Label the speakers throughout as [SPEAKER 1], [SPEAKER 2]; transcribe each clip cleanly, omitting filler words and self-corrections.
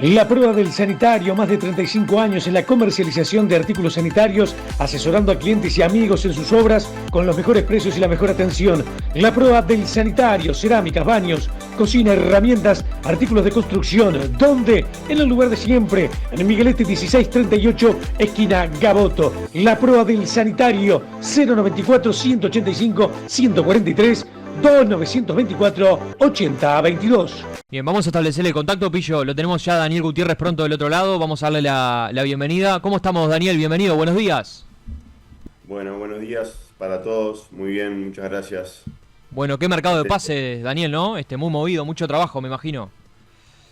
[SPEAKER 1] La prueba del sanitario, más de 35 años en la comercialización de artículos sanitarios, asesorando a clientes y amigos en sus obras con los mejores precios y la mejor atención. La prueba del sanitario, cerámicas, baños, cocina, herramientas, artículos de construcción. ¿Dónde? En el lugar de siempre, en Miguelete 1638, esquina Gaboto. La prueba del sanitario, 094-185-143, 2924-8022.
[SPEAKER 2] Bien, vamos a establecerle contacto, Pillo. Lo tenemos ya Daniel Gutiérrez pronto del otro lado. Vamos a darle la bienvenida. ¿Cómo estamos, Daniel? Bienvenido, buenos días.
[SPEAKER 3] Bueno, buenos días para todos. Muy bien, muchas gracias.
[SPEAKER 2] Bueno, qué mercado de pases, Daniel, ¿no? Muy movido, mucho trabajo, me imagino.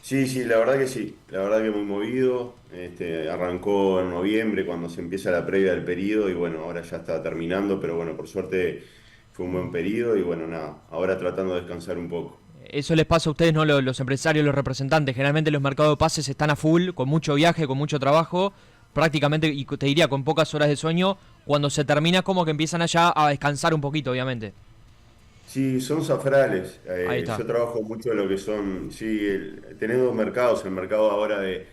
[SPEAKER 3] Sí, la verdad que sí. La verdad que muy movido. Arrancó en noviembre cuando se empieza la previa del periodo y bueno, ahora ya está terminando, pero bueno, por suerte fue un buen periodo y bueno, nada, ahora tratando de descansar un poco.
[SPEAKER 2] Eso les pasa a ustedes, ¿no? Los empresarios, los representantes. Generalmente los mercados de pases están a full, con mucho viaje, con mucho trabajo, prácticamente, y te diría, con pocas horas de sueño. Cuando se termina, como que empiezan allá a descansar un poquito, obviamente.
[SPEAKER 3] Sí, son zafrales.
[SPEAKER 2] Ahí está.
[SPEAKER 3] Yo trabajo mucho en lo que son, sí, tenés dos mercados, el mercado ahora de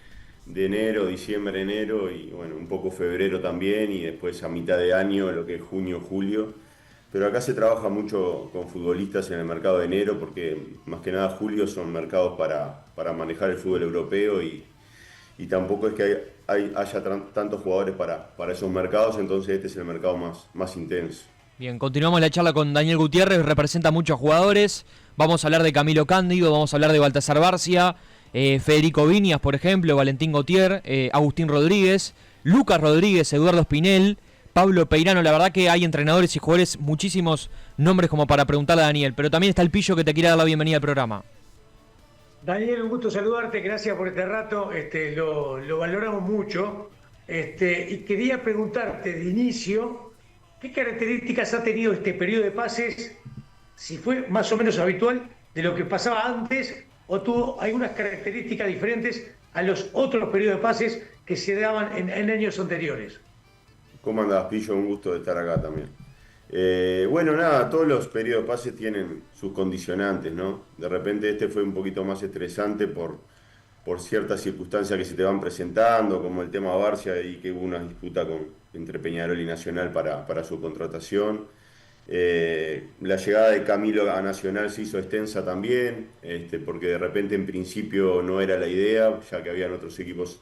[SPEAKER 3] enero, diciembre, enero y bueno, un poco febrero también y después a mitad de año lo que es junio, julio. Pero acá se trabaja mucho con futbolistas en el mercado de enero porque más que nada julio son mercados para manejar el fútbol europeo y tampoco es que haya tantos jugadores para esos mercados, entonces este es el mercado más intenso.
[SPEAKER 2] Bien, continuamos la charla con Daniel Gutiérrez, representa a muchos jugadores. Vamos a hablar de Camilo Cándido, vamos a hablar de Baltasar Barcia, Federico Viñas, por ejemplo, Valentín Gautier, Agustín Rodríguez, Lucas Rodríguez, Eduardo Espinel, Pablo Peirano. La verdad que hay entrenadores y jugadores, muchísimos nombres como para preguntarle a Daniel, pero también está el Pillo que te quiere dar la bienvenida al programa.
[SPEAKER 1] Daniel, un gusto saludarte, gracias por este rato, lo valoramos mucho, y quería preguntarte de inicio, ¿qué características ha tenido este periodo de pases? Si fue más o menos habitual de lo que pasaba antes o tuvo algunas características diferentes a los otros periodos de pases que se daban en años anteriores.
[SPEAKER 3] ¿Cómo andás, Pillo? Un gusto de estar acá también. Bueno, nada, todos los periodos de pase tienen sus condicionantes, ¿no? De repente este fue un poquito más estresante por ciertas circunstancias que se te van presentando, como el tema Barcia y que hubo una disputa entre Peñarol y Nacional para su contratación. La llegada de Camilo a Nacional se hizo extensa también, porque de repente en principio no era la idea, ya que habían otros equipos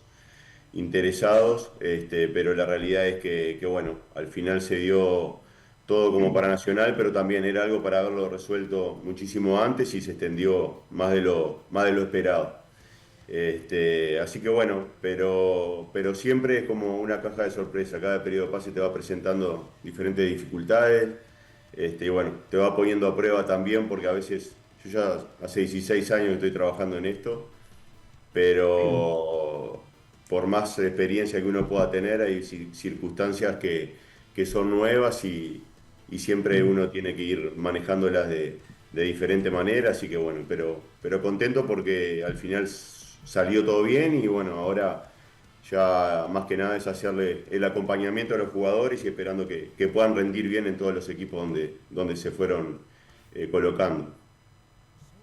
[SPEAKER 3] interesados, pero la realidad es que, bueno, al final se dio todo como para Nacional, pero también era algo para haberlo resuelto muchísimo antes y se extendió más de lo esperado. Así que bueno, pero siempre es como una caja de sorpresa, cada periodo de pase te va presentando diferentes dificultades, y bueno, te va poniendo a prueba también porque a veces, yo ya hace 16 años que estoy trabajando en esto, pero por más experiencia que uno pueda tener, hay circunstancias que son nuevas y siempre uno tiene que ir manejándolas de diferente manera, así que bueno, pero contento porque al final salió todo bien y bueno, ahora ya más que nada es hacerle el acompañamiento a los jugadores y esperando que puedan rendir bien en todos los equipos donde se fueron colocando.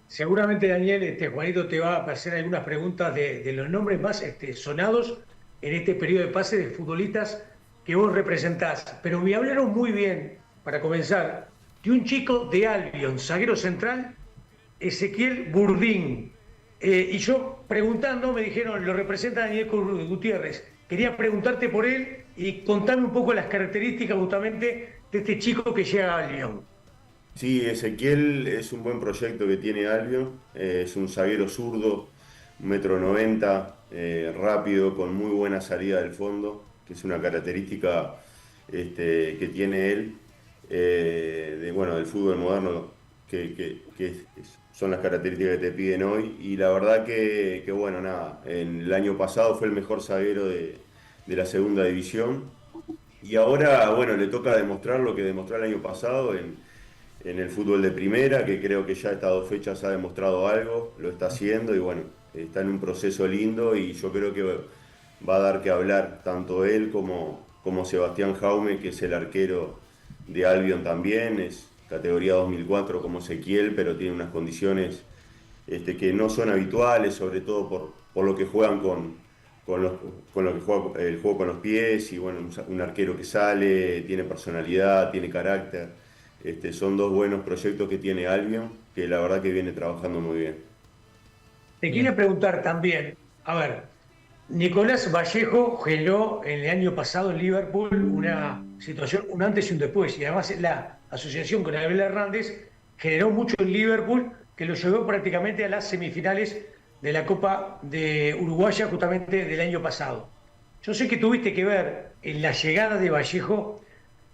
[SPEAKER 1] Seguramente, Daniel, Juanito te va a hacer algunas preguntas de los nombres más sonados en este periodo de pase de futbolistas que vos representás. Pero me hablaron muy bien, para comenzar, de un chico de Albion, zaguero central, Ezequiel Burdín. Y yo preguntando, me dijeron, lo representa Daniel Gutiérrez. Quería preguntarte por él y contarme un poco las características justamente de este chico que llega a Albion.
[SPEAKER 3] Sí, Ezequiel es un buen proyecto que tiene Albion, es un zaguero zurdo, 1,90 m, rápido, con muy buena salida del fondo, que es una característica que tiene él, bueno, del fútbol moderno, son las características que te piden hoy, y la verdad que bueno, nada, en el año pasado fue el mejor zaguero de la segunda división, y ahora, bueno, le toca demostrar lo que demostró el año pasado en el fútbol de primera, que creo que ya estas 2 fechas ha demostrado algo, lo está haciendo y bueno, está en un proceso lindo y yo creo que va a dar que hablar tanto él como Sebastián Jaume, que es el arquero de Albion también, es categoría 2004 como Ezequiel, pero tiene unas condiciones que no son habituales, sobre todo por lo que juegan con, los- con lo que juega el juego con los pies y bueno, un arquero que sale, tiene personalidad, tiene carácter. Son dos buenos proyectos que tiene Albion, que la verdad que viene trabajando muy bien.
[SPEAKER 1] Te
[SPEAKER 2] Bien.
[SPEAKER 1] quería preguntar también, a ver, Nicolás Vallejo generó en el año pasado en Liverpool una situación, un antes y un después, y además la asociación con Abel Hernández generó mucho en Liverpool que lo llevó prácticamente a las semifinales de la Copa de Uruguaya justamente del año pasado. Yo sé que tuviste que ver en la llegada de Vallejo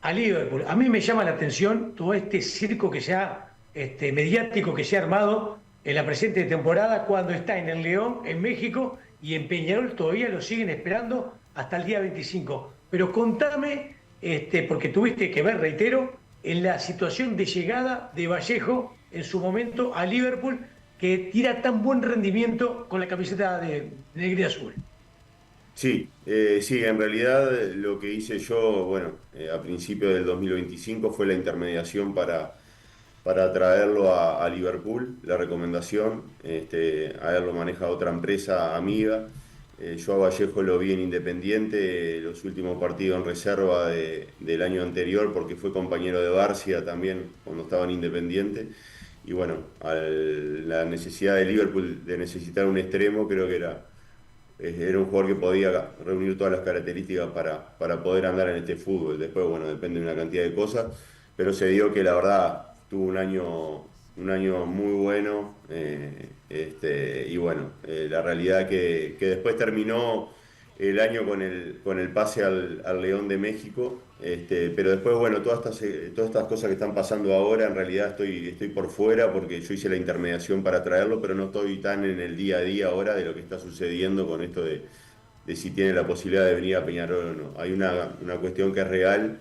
[SPEAKER 1] a Liverpool. A mí me llama la atención todo este circo que se ha, mediático que se ha armado en la presente temporada cuando está en el León, en México, y en Peñarol todavía lo siguen esperando hasta el día 25. Pero contame, porque tuviste que ver, reitero, en la situación de llegada de Vallejo en su momento a Liverpool, que tira tan buen rendimiento con la camiseta de negra y azul.
[SPEAKER 3] Sí, sí, en realidad lo que hice yo, bueno, a principios del 2025 fue la intermediación para traerlo a Liverpool, la recomendación. A él lo maneja otra empresa amiga. Yo a Vallejo lo vi en Independiente, los últimos partidos en reserva del año anterior, porque fue compañero de Barcia también cuando estaba en Independiente. Y bueno, la necesidad de Liverpool de necesitar un extremo, creo que era un jugador que podía reunir todas las características para poder andar en este fútbol. Después, bueno, depende de una cantidad de cosas, pero se dio que la verdad tuvo un año muy bueno. Y bueno, la realidad que después terminó el año con el pase al León de México. Pero después, bueno, todas estas cosas que están pasando ahora, en realidad estoy por fuera porque yo hice la intermediación para traerlo, pero no estoy tan en el día a día ahora de lo que está sucediendo con esto de si tiene la posibilidad de venir a Peñarol o no. Hay una cuestión que es real,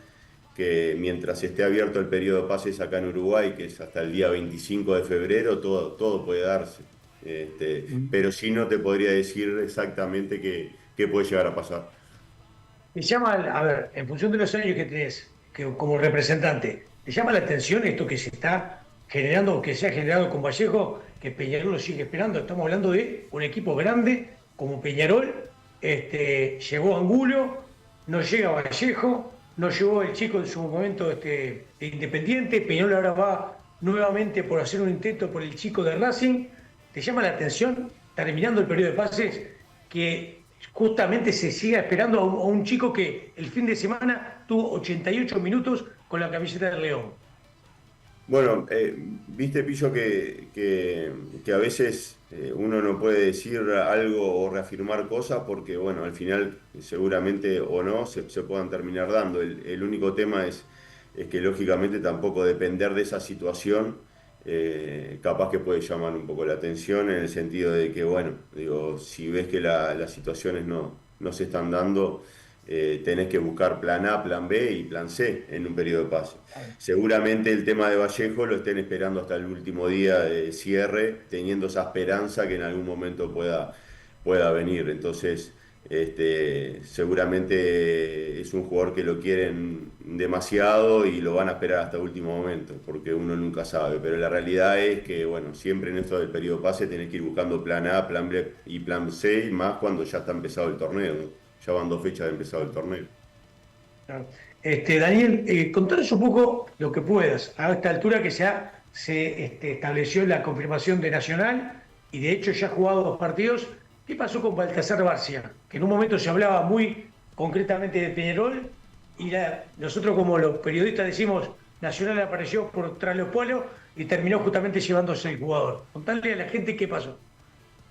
[SPEAKER 3] que mientras esté abierto el periodo de pases acá en Uruguay, que es hasta el día 25 de febrero, todo puede darse. Pero sí no te podría decir exactamente qué puede llegar a pasar.
[SPEAKER 1] ¿Te llama, a ver, en función de los años que tenés como representante, te llama la atención esto que se está generando o que se ha generado con Vallejo, que Peñarol lo sigue esperando? Estamos hablando de un equipo grande como Peñarol, llegó Angulo, no llega Vallejo, no llegó el chico en su momento de Independiente, Peñarol ahora va nuevamente por hacer un intento por el chico de Racing. ¿Te llama la atención, terminando el periodo de pases, que justamente se siga esperando a un chico que el fin de semana tuvo 88 minutos con la camiseta del León?
[SPEAKER 3] Bueno, viste, Pillo, que a veces uno no puede decir algo o reafirmar cosas porque, bueno, al final seguramente o no se puedan terminar dando. El único tema es que lógicamente tampoco depender de esa situación, capaz que puede llamar un poco la atención en el sentido de que, bueno, digo, si ves que las situaciones no se están dando, tenés que buscar plan A, plan B y plan C en un periodo de pase. Seguramente el tema de Vallejo lo estén esperando hasta el último día de cierre, teniendo esa esperanza que en algún momento pueda venir. Entonces, seguramente es un jugador que lo quieren demasiado y lo van a esperar hasta el último momento, porque uno nunca sabe. Pero la realidad es que, bueno, siempre en esto del periodo de pase tenés que ir buscando plan A, plan B y plan C, y más cuando ya está empezado el torneo, ¿no? Ya van 2 fechas de empezado el torneo.
[SPEAKER 1] Claro. Daniel, contanos un poco lo que puedas, a esta altura que ya se estableció la confirmación de Nacional y de hecho ya ha jugado 2 partidos. ¿Qué pasó con Baltasar Barcia? Que en un momento se hablaba muy concretamente de Peñarol y nosotros como los periodistas decimos, Nacional apareció por tras los palos y terminó justamente llevándose el jugador. Contale a la gente qué pasó.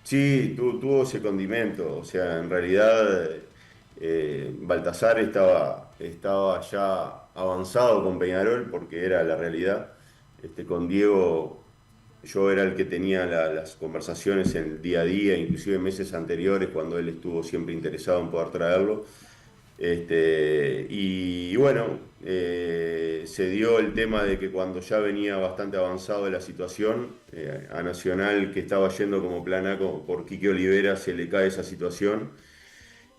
[SPEAKER 3] Sí, tuvo ese condimento. O sea, en realidad Baltasar estaba ya avanzado con Peñarol porque era la realidad. Con Diego yo era el que tenía las conversaciones en el día a día, inclusive meses anteriores, cuando él estuvo siempre interesado en poder traerlo. Y bueno, se dio el tema de que cuando ya venía bastante avanzado la situación, a Nacional, que estaba yendo como plan A por Quique Olivera, se le cae esa situación.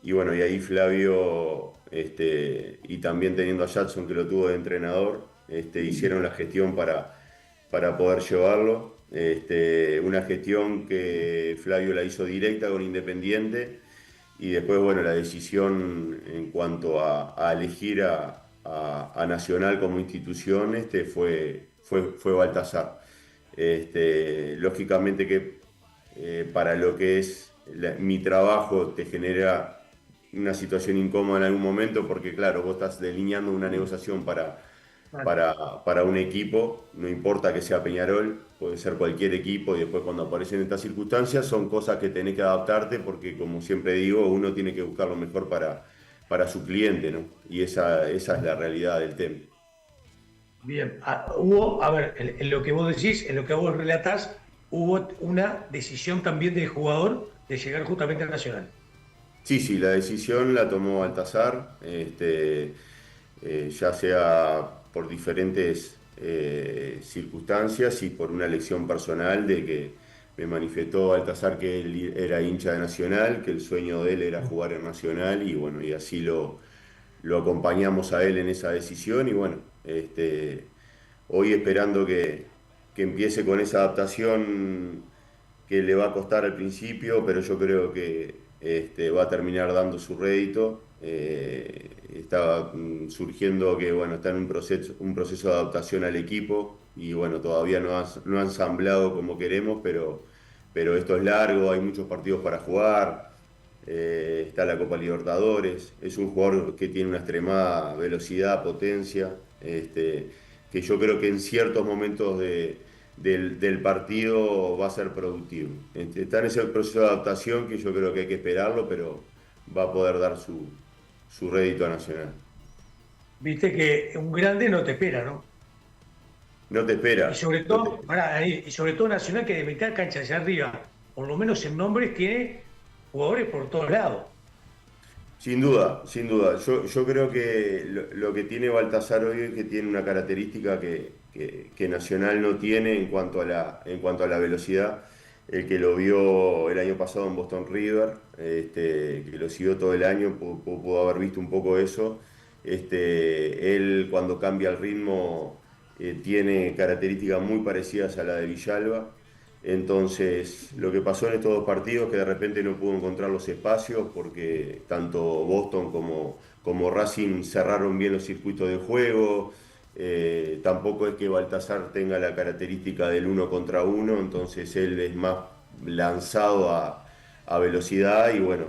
[SPEAKER 3] Y bueno, y ahí Flavio, y también teniendo a Jackson que lo tuvo de entrenador, hicieron la gestión para poder llevarlo. Una gestión que Flavio la hizo directa con Independiente y después, bueno, la decisión en cuanto a elegir a Nacional como institución fue Baltasar. Lógicamente que para lo que es mi trabajo te genera una situación incómoda en algún momento porque, claro, vos estás delineando una negociación
[SPEAKER 1] Vale.
[SPEAKER 3] para un equipo, no importa que sea Peñarol, puede ser cualquier equipo y después cuando aparecen estas circunstancias son cosas que tenés que adaptarte porque, como siempre digo, uno tiene que buscar lo mejor para su cliente, ¿no? Y esa es la realidad del tema.
[SPEAKER 1] Bien, hubo, a ver, en lo que vos decís, en lo que vos relatás, hubo una decisión también del jugador de llegar justamente a Nacional.
[SPEAKER 3] Sí, sí, la decisión la tomó Baltasar, ya sea por diferentes circunstancias y por una elección personal de que me manifestó Baltasar que él era hincha de Nacional, que el sueño de él era jugar en Nacional y bueno, y así lo acompañamos a él en esa decisión y bueno, hoy esperando que empiece con esa adaptación que le va a costar al principio, pero yo creo que va a terminar dando su rédito. Estaba surgiendo que bueno, está en un proceso de adaptación al equipo y bueno, todavía no ha ensamblado como queremos, pero esto es largo, hay muchos partidos para jugar. Está la Copa Libertadores, es un jugador que tiene una extremada velocidad, potencia, que yo creo que en ciertos momentos del partido va a ser productivo. Está en ese proceso de adaptación que yo creo que hay que esperarlo, pero va a poder dar su rédito a Nacional.
[SPEAKER 1] Viste que un grande no te espera, ¿no?
[SPEAKER 3] No te
[SPEAKER 1] Y
[SPEAKER 3] espera,
[SPEAKER 1] sobre
[SPEAKER 3] no te
[SPEAKER 1] todo,
[SPEAKER 3] espera.
[SPEAKER 1] pará, ahí, y sobre todo Nacional que de mitad cancha hacia arriba, por lo menos en nombres, tiene jugadores por todos lados.
[SPEAKER 3] Sin duda, sin duda. Yo creo que lo que tiene Baltasar hoy es que tiene una característica que Nacional no tiene en cuanto a la velocidad. El que lo vio el año pasado en Boston River, que lo siguió todo el año, pudo haber visto un poco eso. Él cuando cambia el ritmo tiene características muy parecidas a la de Villalba. Entonces, lo que pasó en estos dos partidos, que de repente no pudo encontrar los espacios porque tanto Boston como Racing cerraron bien los circuitos de juego. Tampoco es que Baltasar tenga la característica del uno contra uno, entonces él es más lanzado a velocidad y bueno,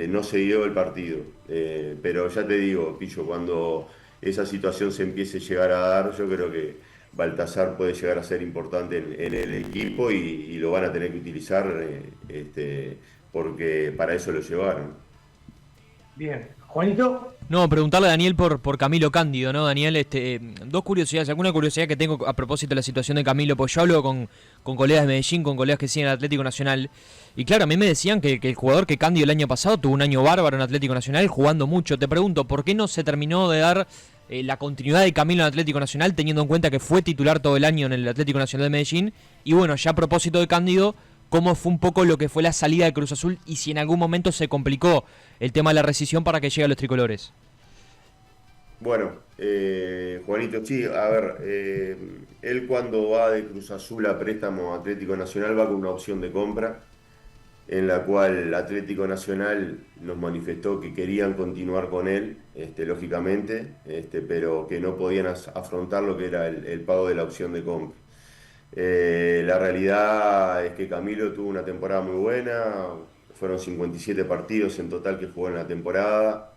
[SPEAKER 3] no se dio el partido. Pero ya te digo, Pillo, cuando esa situación se empiece a llegar a dar, yo creo que Baltasar puede llegar a ser importante en el equipo y lo van a tener que utilizar porque para eso lo llevaron.
[SPEAKER 1] Bien, Juanito,
[SPEAKER 2] No, preguntarle a Daniel por Camilo Cándido, ¿no? Daniel, dos curiosidades. Alguna curiosidad que tengo a propósito de la situación de Camilo, pues yo hablo con colegas de Medellín, con colegas que siguen el Atlético Nacional, y claro, a mí me decían que el jugador que Cándido el año pasado tuvo un año bárbaro en Atlético Nacional, jugando mucho. Te pregunto, ¿por qué no se terminó de dar la continuidad de Camilo en Atlético Nacional, teniendo en cuenta que fue titular todo el año en el Atlético Nacional de Medellín? Y bueno, ya a propósito de Cándido, ¿cómo fue un poco lo que fue la salida de Cruz Azul y si en algún momento se complicó el tema de la rescisión para que llegue a los tricolores?
[SPEAKER 3] Bueno, Juanito, sí, a ver, él cuando va de Cruz Azul a préstamo a Atlético Nacional va con una opción de compra en la cual Atlético Nacional nos manifestó que querían continuar con él, lógicamente, pero que no podían afrontar lo que era el pago de la opción de compra. La realidad es que Camilo tuvo una temporada muy buena, fueron 57 partidos en total que jugó en la temporada,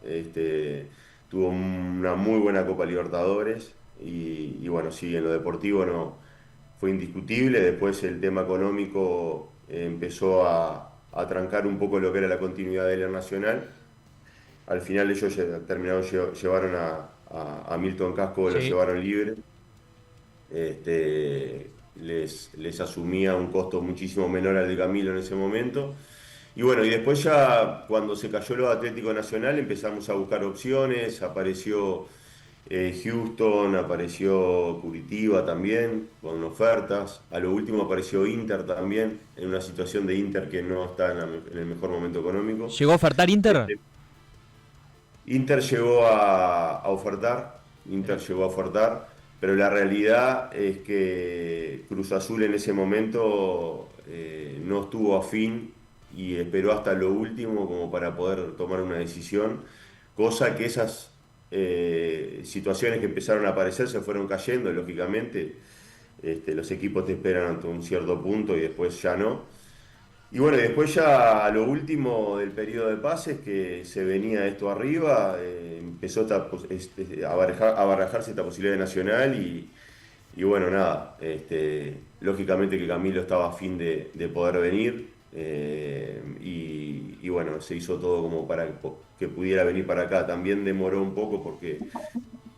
[SPEAKER 3] tuvo una muy buena Copa Libertadores y bueno, sí, en lo deportivo no fue indiscutible, después el tema económico empezó a trancar un poco lo que era la continuidad de la Nacional. Al final ellos terminaron, llevaron a Milton Casco, lo
[SPEAKER 2] Sí.
[SPEAKER 3] llevaron libre. Les asumía un costo muchísimo menor al de Camilo en ese momento. Y bueno, y después ya cuando se cayó lo de Atlético Nacional empezamos a buscar opciones, apareció Houston, apareció Curitiba también con ofertas, a lo último apareció Inter también, en una situación de Inter que no está en el mejor momento económico.
[SPEAKER 2] ¿Llegó a ofertar Inter?
[SPEAKER 3] Este, Inter llegó a ofertar, Inter llegó a ofertar, pero la realidad es que Cruz Azul en ese momento no estuvo afín y esperó hasta lo último como para poder tomar una decisión, cosa que esas situaciones que empezaron a aparecer se fueron cayendo, lógicamente. Los equipos te esperan hasta un cierto punto y después ya no. Y bueno, y después ya a lo último del periodo de pases, que se venía esto arriba, empezó a barajarse esta posibilidad de Nacional y bueno, nada, lógicamente que Camilo estaba a fin de poder venir y bueno, se hizo todo como para que pudiera venir para acá. También demoró un poco porque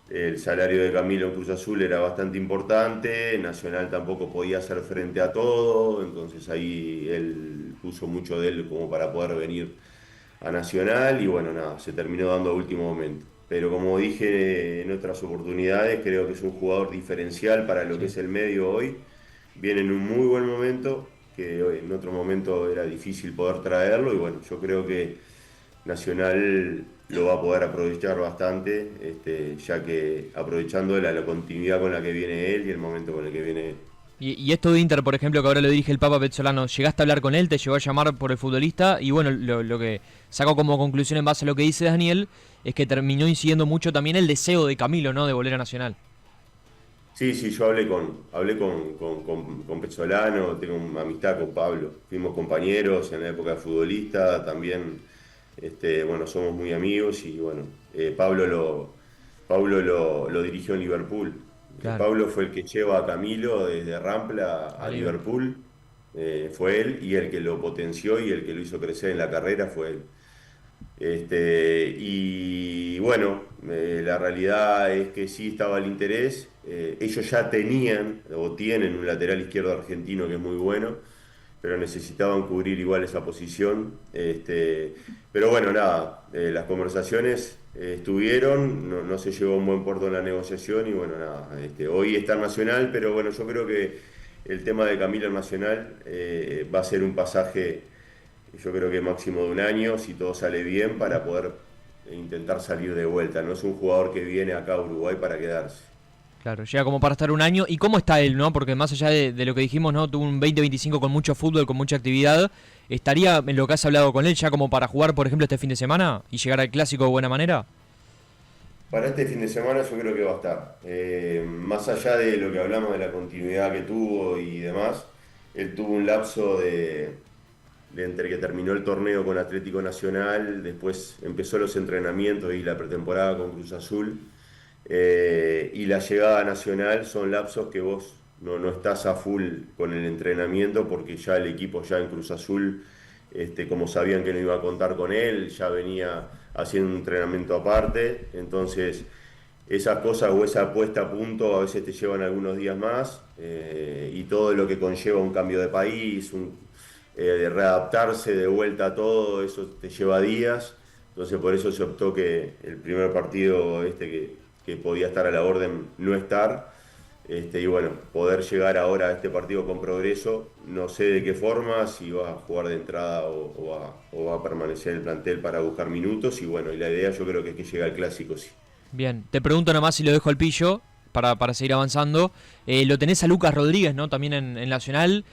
[SPEAKER 3] el salario de Camilo en Cruz Azul era bastante importante, Nacional tampoco podía hacer frente a todo, entonces ahí él puso mucho de él como para poder venir a Nacional y bueno, nada, se terminó dando a último momento. Pero como dije en otras oportunidades, creo que es un jugador diferencial para lo que
[SPEAKER 2] Sí.
[SPEAKER 3] es el medio hoy. Viene en un muy buen momento, que en otro momento era difícil poder traerlo y bueno, yo creo que Nacional lo va a poder aprovechar bastante, ya que aprovechando la continuidad con la que viene él y el momento con el que viene él.
[SPEAKER 2] Y esto de Inter, por ejemplo, que ahora lo dirige el Papa Pezzolano, ¿llegaste a hablar con él? ¿Te llegó a llamar por el futbolista? Y bueno, lo que saco como conclusión en base a lo que dice Daniel es que terminó incidiendo mucho también el deseo de Camilo, ¿no? De volver a Nacional.
[SPEAKER 3] Sí, sí, yo hablé con Pezzolano, tengo una amistad con Pablo, fuimos compañeros en la época de futbolista, también, bueno, somos muy amigos y bueno, Pablo lo dirigió en Liverpool.
[SPEAKER 2] Claro,
[SPEAKER 3] Pablo fue el que lleva a Camilo desde Rampla a
[SPEAKER 2] Oliver.
[SPEAKER 3] Liverpool, fue él y el que lo potenció y el que lo hizo crecer en la carrera fue él. Y bueno, la realidad es que sí estaba el interés. Ellos ya tenían o tienen un lateral izquierdo argentino que es muy bueno, pero necesitaban cubrir igual esa posición. Pero bueno, nada, las conversaciones estuvieron, no se llevó a un buen puerto en la negociación y bueno, nada, hoy está Nacional, pero bueno, yo creo que el tema de Camilo en Nacional va a ser un pasaje, yo creo que máximo de un año, si todo sale bien, para poder intentar salir de vuelta. No es un jugador que viene acá a Uruguay para quedarse.
[SPEAKER 2] Claro, llega como para estar un año. ¿Y cómo está él, no? Porque más allá de lo que dijimos, ¿no? Tuvo un 20-25 con mucho fútbol, con mucha actividad. ¿Estaría en lo que has hablado con él ya como para jugar, por ejemplo, este fin de semana y llegar al clásico de buena manera?
[SPEAKER 3] Para este fin de semana yo creo que va a estar. Más allá de lo que hablamos de la continuidad que tuvo y demás, él tuvo un lapso de entre que terminó el torneo con Atlético Nacional, después empezó los entrenamientos y la pretemporada con Cruz Azul, y la llegada a Nacional son lapsos que vos no estás a full con el entrenamiento porque ya el equipo ya en Cruz Azul, como sabían que no iba a contar con él, ya venía haciendo un entrenamiento aparte, entonces esas cosas o esa puesta a punto a veces te llevan algunos días más, y todo lo que conlleva un cambio de país, de readaptarse de vuelta a todo, eso te lleva días. Entonces por eso se optó que el primer partido que podía estar a la orden no estar. Y bueno, poder llegar ahora a este partido con Progreso, no sé de qué forma, si va a jugar de entrada o va a permanecer en el plantel para buscar minutos. Y bueno, y la idea yo creo que es que llegue al clásico, sí.
[SPEAKER 2] Bien, te pregunto nomás si lo dejo al pillo para seguir avanzando. Lo tenés a Lucas Rodríguez, ¿no? También en Nacional.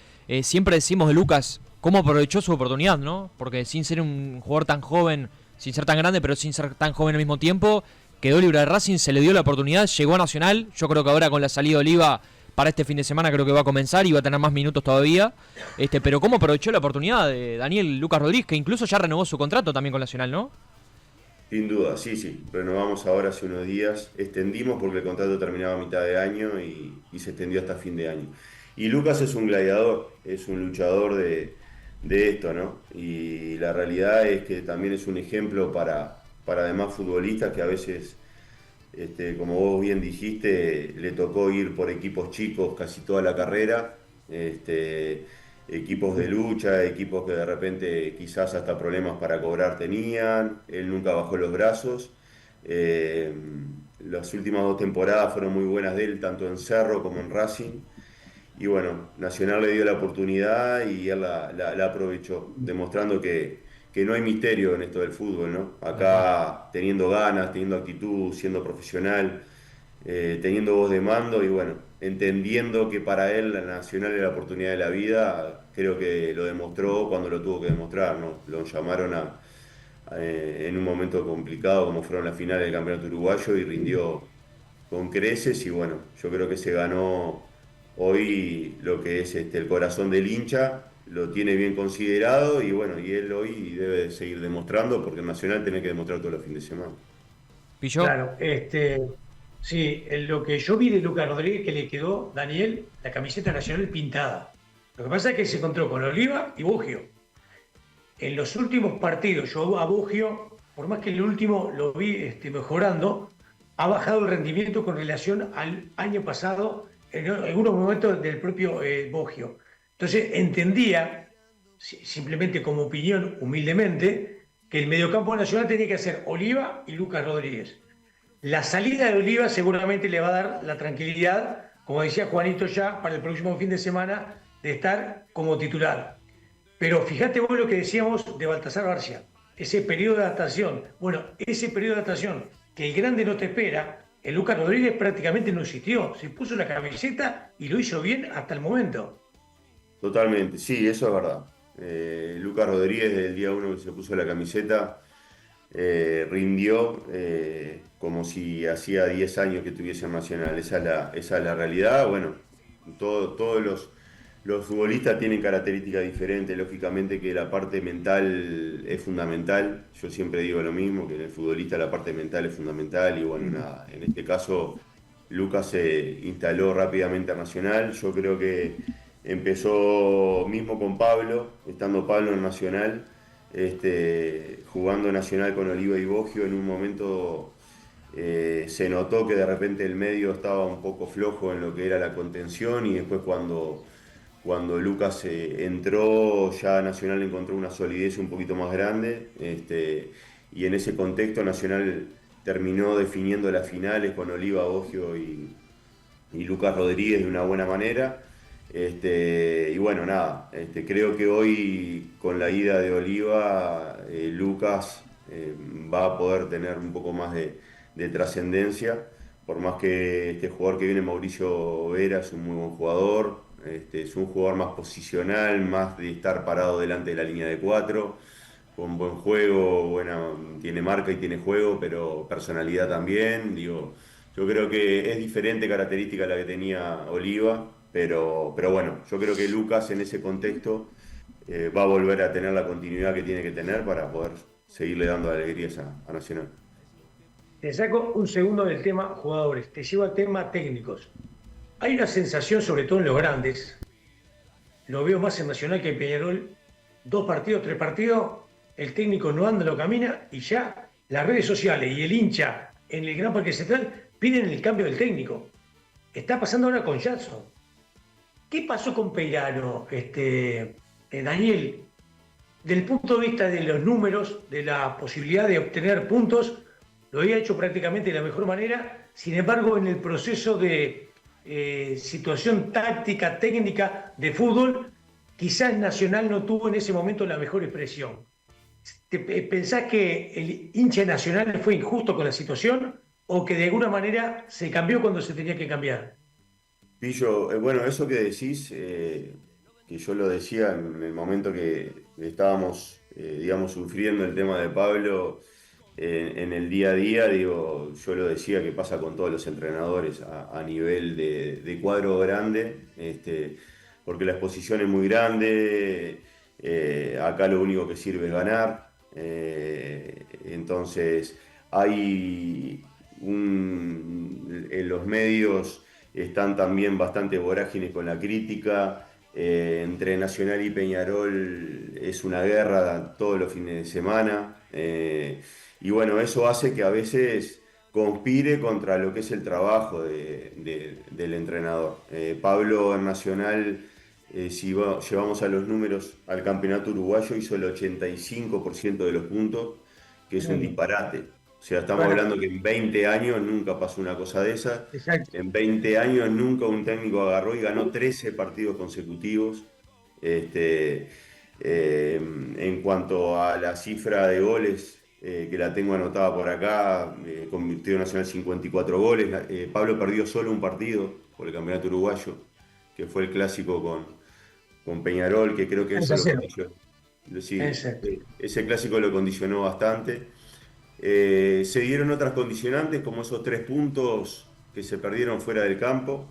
[SPEAKER 2] Siempre decimos de Lucas cómo aprovechó su oportunidad, ¿no? Porque sin ser un jugador tan joven, sin ser tan grande, pero sin ser tan joven al mismo tiempo, quedó libre de Racing, se le dio la oportunidad, llegó a Nacional. Yo creo que ahora con la salida de Oliva para este fin de semana creo que va a comenzar y va a tener más minutos todavía. Pero cómo aprovechó la oportunidad de Daniel Lucas Rodríguez, que incluso ya renovó su contrato también con Nacional, ¿no?
[SPEAKER 3] Sin duda, sí, sí. Renovamos ahora hace unos días. Extendimos porque el contrato terminaba a mitad de año y se extendió hasta fin de año. Y Lucas es un gladiador, es un luchador de esto, ¿no? Y la realidad es que también es un ejemplo para demás futbolistas que a veces, como vos bien dijiste, le tocó ir por equipos chicos casi toda la carrera. Equipos de lucha, equipos que de repente quizás hasta problemas para cobrar tenían, él nunca bajó los brazos. Eh, las últimas 2 temporadas fueron muy buenas de él, tanto en Cerro como en Racing. Y bueno, Nacional le dio la oportunidad y él la aprovechó, demostrando que no hay misterio en esto del fútbol, ¿no?
[SPEAKER 2] Tal cual.
[SPEAKER 3] Acá teniendo ganas, teniendo actitud, siendo profesional, teniendo voz de mando y bueno, entendiendo que para él la Nacional era la oportunidad de la vida, creo que lo demostró cuando lo tuvo que demostrar, ¿no? Lo llamaron en un momento complicado como fueron las finales del Campeonato Uruguayo y rindió con creces y bueno, yo creo que se ganó hoy lo que es el corazón del hincha, lo tiene bien considerado y bueno, y él hoy debe de seguir demostrando porque el Nacional tiene que demostrar todos los fines de semana.
[SPEAKER 2] ¿Pillo?
[SPEAKER 1] Claro, sí, en lo que yo vi de Lucas Rodríguez que le quedó, Daniel, la camiseta nacional pintada. Lo que pasa es que se encontró con Oliva y Bugio. En los últimos partidos, yo a Bugio, por más que en el último lo vi mejorando, ha bajado el rendimiento con relación al año pasado, en algunos momentos del propio Bogio. Entonces entendía, simplemente como opinión, humildemente, que el mediocampo nacional tenía que ser Oliva y Lucas Rodríguez. La salida de Oliva seguramente le va a dar la tranquilidad, como decía Juanito ya, para el próximo fin de semana, de estar como titular. Pero fíjate vos lo que decíamos de Baltasar García, ese periodo de adaptación. Bueno, ese periodo de adaptación que el grande no te espera, el Lucas Rodríguez prácticamente no existió. Se puso la camiseta y lo hizo bien hasta el momento.
[SPEAKER 3] Totalmente, sí, eso es verdad. Lucas Rodríguez, desde el día uno que se puso la camiseta, rindió como si hacía 10 años que tuviese en Nacional. Esa es la realidad. Bueno, todos los futbolistas tienen características diferentes. Lógicamente que la parte mental es fundamental. Yo siempre digo lo mismo, que en el futbolista la parte mental es fundamental. Y bueno, nada, en este caso Lucas se instaló rápidamente a Nacional. Yo creo que empezó mismo con Pablo, estando Pablo en Nacional, jugando Nacional con Oliva y Bogio. En un momento se notó que de repente el medio estaba un poco flojo en lo que era la contención y después cuando Lucas entró ya Nacional encontró una solidez un poquito más grande, y en ese contexto Nacional terminó definiendo las finales con Oliva, Bogio y Lucas Rodríguez de una buena manera. Y bueno, nada, creo que hoy con la ida de Oliva, Lucas va a poder tener un poco más de trascendencia, por más que este jugador que viene, Mauricio Vera, es un muy buen jugador, es un jugador más posicional, más de estar parado delante de la línea de cuatro, con buen juego, tiene marca y tiene juego, pero personalidad también, digo. Yo creo que es diferente característica a la que tenía Oliva, pero bueno, yo creo que Lucas en ese contexto va a volver a tener la continuidad que tiene que tener para poder seguirle dando alegrías a Nacional.
[SPEAKER 1] Te saco un segundo del tema jugadores, te llevo al tema técnicos. Hay una sensación, sobre todo en los grandes, lo veo más en Nacional que en Peñarol, 2 partidos, 3 partidos, el técnico no anda, no camina y ya las redes sociales y el hincha en el Gran Parque Central piden el cambio del técnico. Está pasando ahora con Jackson. ¿Qué pasó con Peirano, Daniel? Del punto de vista de los números, de la posibilidad de obtener puntos, lo había hecho prácticamente de la mejor manera. Sin embargo, en el proceso de situación táctica, técnica de fútbol, quizás Nacional no tuvo en ese momento la mejor expresión. ¿Pensás que el hincha nacional fue injusto con la situación o que de alguna manera se cambió cuando se tenía que cambiar?
[SPEAKER 3] Pillo, bueno, eso que decís, que yo lo decía en el momento que estábamos, digamos, sufriendo el tema de Pablo en el día a día, digo, yo lo decía que pasa con todos los entrenadores a nivel de cuadro grande, porque la exposición es muy grande, acá lo único que sirve es ganar, entonces hay en los medios están también bastante vorágines con la crítica. Entre Nacional y Peñarol es una guerra todos los fines de semana. Y bueno, eso hace que a veces conspire contra lo que es el trabajo del entrenador. Pablo en Nacional, si llevamos a los números al campeonato uruguayo, hizo el 85% de los puntos, que es un disparate. O sea, estamos
[SPEAKER 1] Bueno,
[SPEAKER 3] hablando que en 20 años nunca pasó una cosa de esa.
[SPEAKER 1] exacto.
[SPEAKER 3] En 20 años nunca un técnico agarró y ganó 13 partidos consecutivos. Este, en cuanto a la cifra de goles, que la tengo anotada por acá, convirtió Nacional 54 goles. Pablo perdió solo un partido por el Campeonato Uruguayo, que fue el clásico con Peñarol, que creo que eso lo
[SPEAKER 1] 3-0.
[SPEAKER 3] condicionó. Sí,
[SPEAKER 1] Exacto.
[SPEAKER 3] ese clásico lo condicionó bastante. Se dieron otras condicionantes, como esos 3 puntos que se perdieron fuera del campo,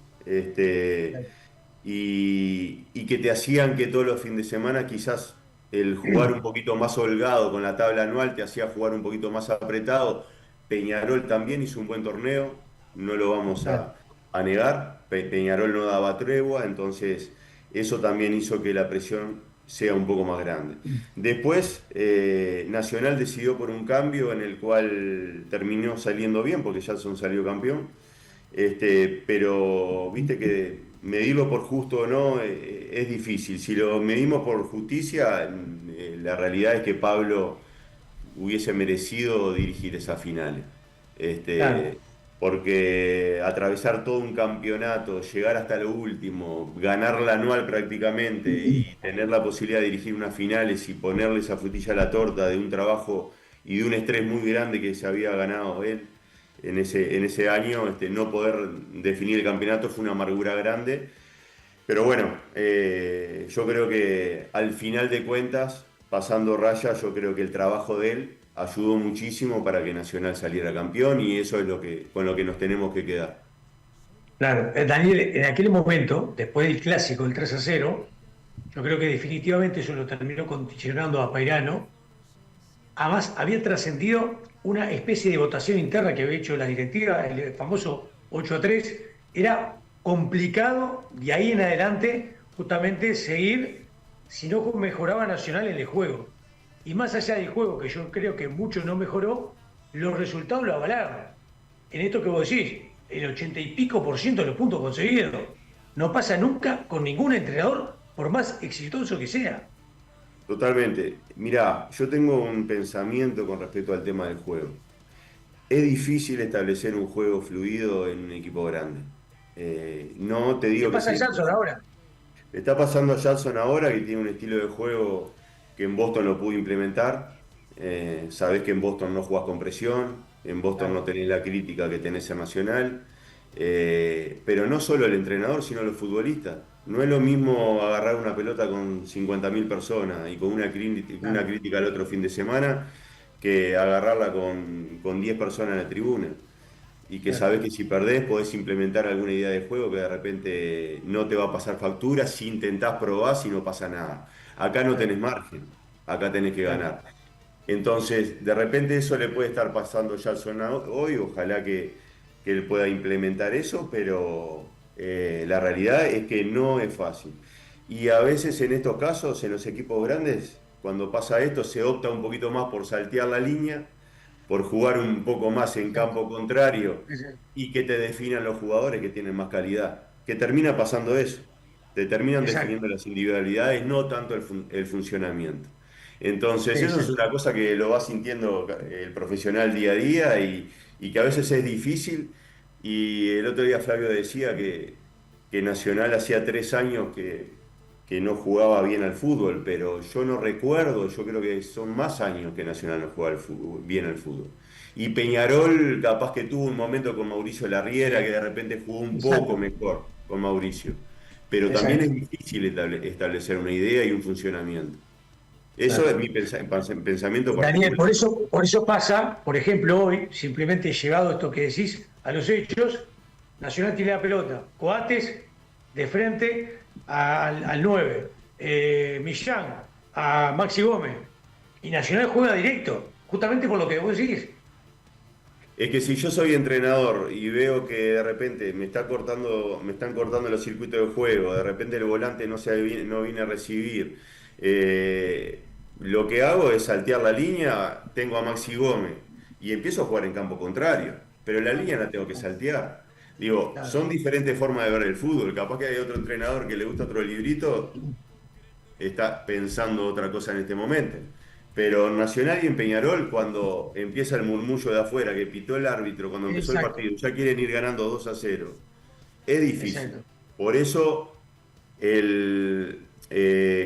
[SPEAKER 3] y que te hacían que todos los fines de semana quizás el jugar un poquito más holgado con la tabla anual te hacía jugar un poquito más apretado. Peñarol también hizo un buen torneo, no lo vamos a negar. Peñarol no daba tregua, entonces eso también hizo que la presión sea un poco más grande. Después, Nacional decidió por un cambio en el cual terminó saliendo bien, porque Jackson salió campeón. Pero viste que medirlo por justo o no es difícil. Si lo medimos por justicia, la realidad es que Pablo hubiese merecido dirigir esas finales.
[SPEAKER 1] Claro.
[SPEAKER 3] Porque atravesar todo un campeonato, llegar hasta lo último, ganar la anual prácticamente y tener la posibilidad de dirigir unas finales y ponerle esa frutilla a la torta de un trabajo y de un estrés muy grande que se había ganado él en ese año, no poder definir el campeonato fue una amargura grande. Pero bueno, yo creo que al final de cuentas, pasando raya, yo creo que el trabajo de él ayudó muchísimo para que Nacional saliera campeón y eso es con lo que nos tenemos que quedar.
[SPEAKER 1] Claro, Daniel, en aquel momento, después del clásico, el 3-0, yo creo que definitivamente eso lo terminó condicionando a Pairano. Además, había trascendido una especie de votación interna que había hecho la directiva, el famoso 8-3. Era complicado de ahí en adelante justamente seguir si no mejoraba Nacional en el juego. Y más allá del juego, que yo creo que mucho no mejoró, los resultados lo avalaron. En esto que vos decís, el 80 y pico % de los puntos conseguidos. No pasa nunca con ningún entrenador, por más exitoso que sea.
[SPEAKER 3] Totalmente. Mirá, yo tengo un pensamiento con respecto al tema del juego. Es difícil establecer un juego fluido en un equipo grande. No te
[SPEAKER 1] ¿Qué
[SPEAKER 3] digo que
[SPEAKER 1] pasa
[SPEAKER 3] sea
[SPEAKER 1] en Jackson
[SPEAKER 3] imposible.
[SPEAKER 1] ahora?
[SPEAKER 3] Le está pasando a Jackson ahora que tiene un estilo de juego que en Boston lo pudo implementar. Sabés que en Boston no jugás con presión, en Boston no
[SPEAKER 1] Claro,
[SPEAKER 3] tenés la crítica que tenés en Nacional. Pero no solo el entrenador, sino los futbolistas. No es lo mismo agarrar una pelota con 50.000 personas y con una
[SPEAKER 1] claro,
[SPEAKER 3] crítica al otro fin de semana que agarrarla con 10 personas en la tribuna y que
[SPEAKER 1] claro.
[SPEAKER 3] sabes que si perdés podés implementar alguna idea de juego que de repente no te va a pasar factura si intentás probar, si no pasa nada. Acá no tenés
[SPEAKER 1] Claro,
[SPEAKER 3] margen, acá tenés que
[SPEAKER 1] claro.
[SPEAKER 3] ganar. Entonces, de repente eso le puede estar pasando ya hoy, ojalá que él pueda implementar eso, pero la realidad es que no es fácil. Y a veces en estos casos, en los equipos grandes, cuando pasa esto, se opta un poquito más por saltear la línea por jugar un poco más en
[SPEAKER 1] Exacto.
[SPEAKER 3] campo contrario
[SPEAKER 1] Sí, sí.
[SPEAKER 3] y que te definan los jugadores que tienen más calidad. Que termina pasando eso. Te terminan
[SPEAKER 1] Exacto.
[SPEAKER 3] definiendo las individualidades, no tanto el funcionamiento. Entonces,
[SPEAKER 1] Sí,
[SPEAKER 3] eso
[SPEAKER 1] sí.
[SPEAKER 3] es una cosa que lo va sintiendo el profesional día a día y que a veces es difícil. Y el otro día Flavio decía que Nacional hacía 3 años que no jugaba bien al fútbol, pero yo no recuerdo, yo creo que son más años que Nacional no juega bien al fútbol. Y Peñarol capaz que tuvo un momento con Mauricio Larriera que de repente jugó un poco
[SPEAKER 1] Exacto.
[SPEAKER 3] mejor con Mauricio, pero también es
[SPEAKER 1] Exacto.
[SPEAKER 3] difícil establecer una idea y un funcionamiento. Eso es
[SPEAKER 1] Claro.
[SPEAKER 3] mi pensamiento
[SPEAKER 1] Daniel,
[SPEAKER 3] particular.
[SPEAKER 1] por eso pasa, por ejemplo, hoy, simplemente llevado esto que decís a los hechos, Nacional tiene la pelota, Coates de frente al 9, Millán a Maxi Gómez, y Nacional juega directo, justamente por lo que vos decís.
[SPEAKER 3] Es que si yo soy entrenador y veo que de repente me están cortando los circuitos de juego, de repente el volante no viene a recibir, lo que hago es saltear la línea, tengo a Maxi Gómez y empiezo a jugar en campo contrario, pero la línea la tengo que saltear. Digo,
[SPEAKER 1] Claro.
[SPEAKER 3] son diferentes formas de ver el fútbol. Capaz que hay otro entrenador que le gusta otro librito, está pensando otra cosa en este momento. Pero en Nacional y en Peñarol, cuando empieza el murmullo de afuera, que pitó el árbitro, cuando empezó el
[SPEAKER 1] Exacto,
[SPEAKER 3] partido, ya quieren ir ganando 2-0, es difícil.
[SPEAKER 1] exacto.
[SPEAKER 3] Por eso el,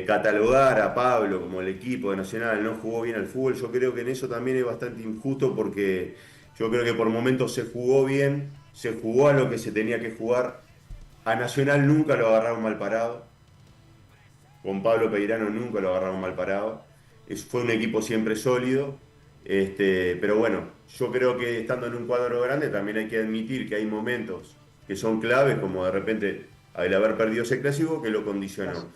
[SPEAKER 3] catalogar a Pablo como el equipo de Nacional no jugó bien al fútbol, yo creo que en eso también es bastante injusto porque yo creo que por momentos se jugó bien, se jugó a lo que se tenía que jugar. A Nacional nunca lo agarraron mal parado, con Pablo Peirano nunca lo agarraron mal parado. Fue un equipo siempre sólido, pero bueno, yo creo que estando en un cuadro grande también hay que admitir que hay momentos que son claves, como de repente el haber perdido ese clásico que lo condicionó.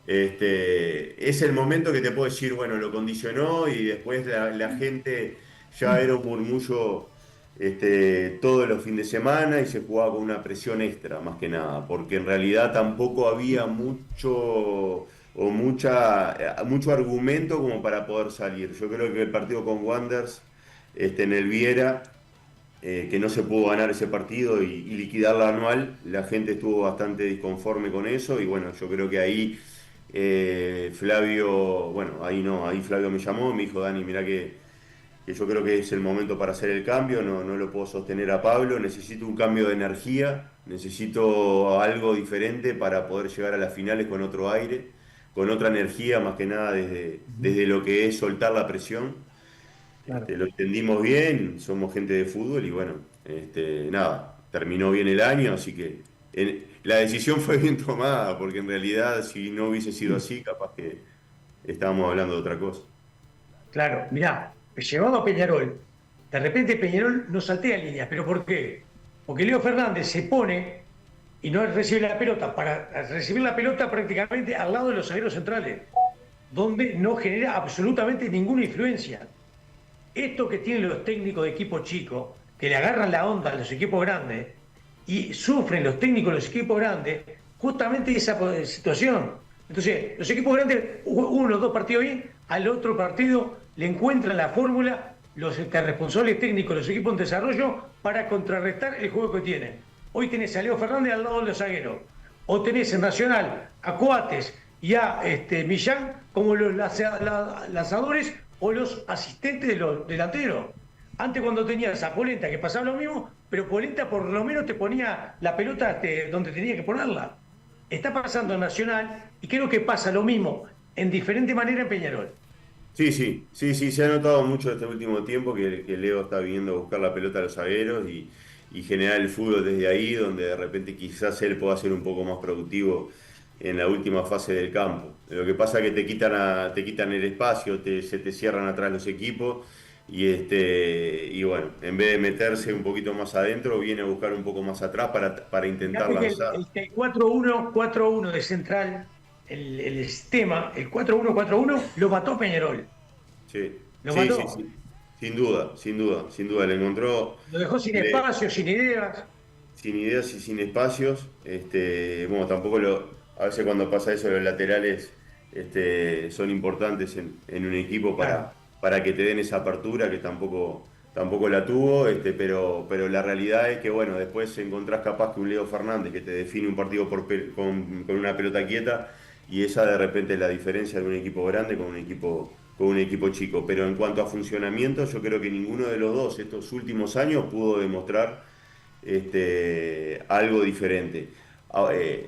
[SPEAKER 3] Es el momento que te puedo decir, bueno, lo condicionó y después la gente ya era un murmullo todos los fines de semana y se jugaba con una presión extra, más que nada, porque en realidad tampoco había mucho argumento como para poder salir. Yo creo que el partido con Wanderers en el Viera, que no se pudo ganar ese partido y liquidar la anual, la gente estuvo bastante disconforme con eso y bueno, yo creo que ahí Flavio, bueno, ahí no, ahí Flavio me llamó, me dijo, Dani, mirá que yo creo que es el momento para hacer el cambio, no lo puedo sostener a Pablo, necesito un cambio de energía, necesito algo diferente para poder llegar a las finales con otro aire, con otra energía, más que nada desde lo que es soltar la presión.
[SPEAKER 1] Claro.
[SPEAKER 3] Lo entendimos bien, somos gente de fútbol y bueno, nada, terminó bien el año, así que la decisión fue bien tomada, porque en realidad si no hubiese sido así, capaz que estábamos hablando de otra cosa.
[SPEAKER 1] Claro, mirá, llevado a Peñarol, de repente Peñarol no saltea líneas, ¿pero por qué? Porque Leo Fernández se pone y no recibe la pelota, para recibir la pelota prácticamente al lado de los zagueros centrales, donde no genera absolutamente ninguna influencia. Esto que tienen los técnicos de equipo chico, que le agarran la onda a los equipos grandes, y sufren los técnicos de los equipos grandes, justamente esa situación. Entonces, los equipos grandes, uno o dos partidos bien, al otro partido le encuentran la fórmula los responsables técnicos de los equipos en desarrollo para contrarrestar el juego que tienen. Hoy tenés a Leo Fernández al lado de los zagueros, o tenés en Nacional a Coates y a Millán como los lanzadores o los asistentes de los delanteros. Antes cuando tenías a Polenta que pasaba lo mismo, pero Polenta por lo menos te ponía la pelota donde tenía que ponerla. Está pasando en Nacional y creo que pasa lo mismo en diferente manera en Peñarol.
[SPEAKER 3] Sí, se ha notado mucho este último tiempo que Leo está viniendo a buscar la pelota a los zagueros y generar el fútbol desde ahí, donde de repente quizás él pueda ser un poco más productivo en la última fase del campo. Lo que pasa es que te quitan el espacio, se te cierran atrás los equipos y bueno, en vez de meterse un poquito más adentro, viene a buscar un poco más atrás para intentar
[SPEAKER 1] Fíjate que
[SPEAKER 3] lanzar.
[SPEAKER 1] el 4-1 de Central, el sistema, el 4-1-4-1, lo mató Peñarol.
[SPEAKER 3] Sí,
[SPEAKER 1] Lo mató.
[SPEAKER 3] sí. Sin duda. Le encontró
[SPEAKER 1] Lo dejó sin espacio, sin ideas.
[SPEAKER 3] sin ideas y sin espacios. Bueno, tampoco a veces cuando pasa eso, los laterales son importantes en un equipo
[SPEAKER 1] Claro.
[SPEAKER 3] para que te den esa apertura que tampoco la tuvo, pero la realidad es que bueno, después encontrás capaz que un Leo Fernández que te define un partido con una pelota quieta y esa de repente es la diferencia de un equipo grande con un equipo chico. Pero en cuanto a funcionamiento, yo creo que ninguno de los dos estos últimos años pudo demostrar algo diferente.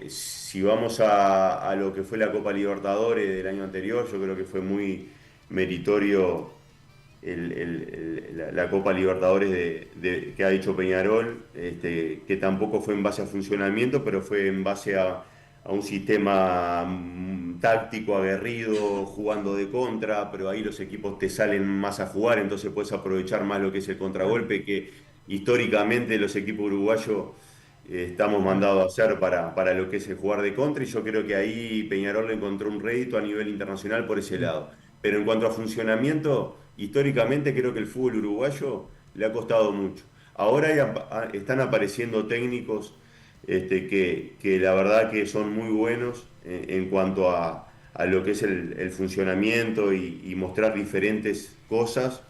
[SPEAKER 3] Si vamos a lo que fue la Copa Libertadores del año anterior, yo creo que fue muy meritorio la Copa Libertadores que ha hecho Peñarol, que tampoco fue en base a funcionamiento, pero fue en base a un sistema táctico aguerrido, jugando de contra, pero ahí los equipos te salen más a jugar, entonces puedes aprovechar más lo que es el contragolpe, que históricamente los equipos uruguayos estamos mandados a hacer para lo que es el jugar de contra, y yo creo que ahí Peñarol le encontró un rédito a nivel internacional por ese lado. Pero en cuanto a funcionamiento, históricamente creo que el fútbol uruguayo le ha costado mucho. Ahora están apareciendo técnicos que la verdad que son muy buenos en cuanto a lo que es el funcionamiento y mostrar diferentes cosas,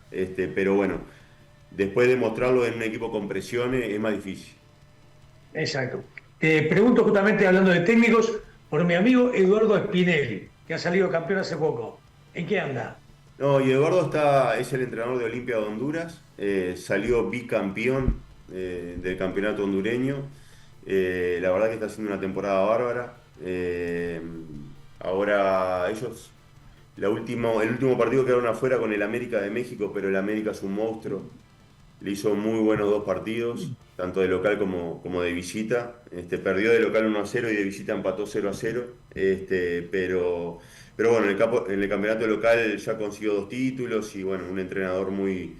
[SPEAKER 3] pero bueno, después de mostrarlo en un equipo con presiones es más difícil.
[SPEAKER 1] Exacto. Te pregunto justamente hablando de técnicos por mi amigo Eduardo Spinelli, que ha salido campeón hace poco. ¿En qué anda?
[SPEAKER 3] No, y Eduardo es el entrenador de Olimpia de Honduras, salió bicampeón del campeonato hondureño, la verdad que está haciendo una temporada bárbara, Ahora ellos, el último partido quedaron afuera con el América de México, pero el América es un monstruo. Le hizo muy buenos dos partidos, tanto de local como de visita. Perdió de local 1-0 y de visita empató 0-0. Pero bueno, en el campeonato local ya consiguió 2 títulos y bueno, un entrenador muy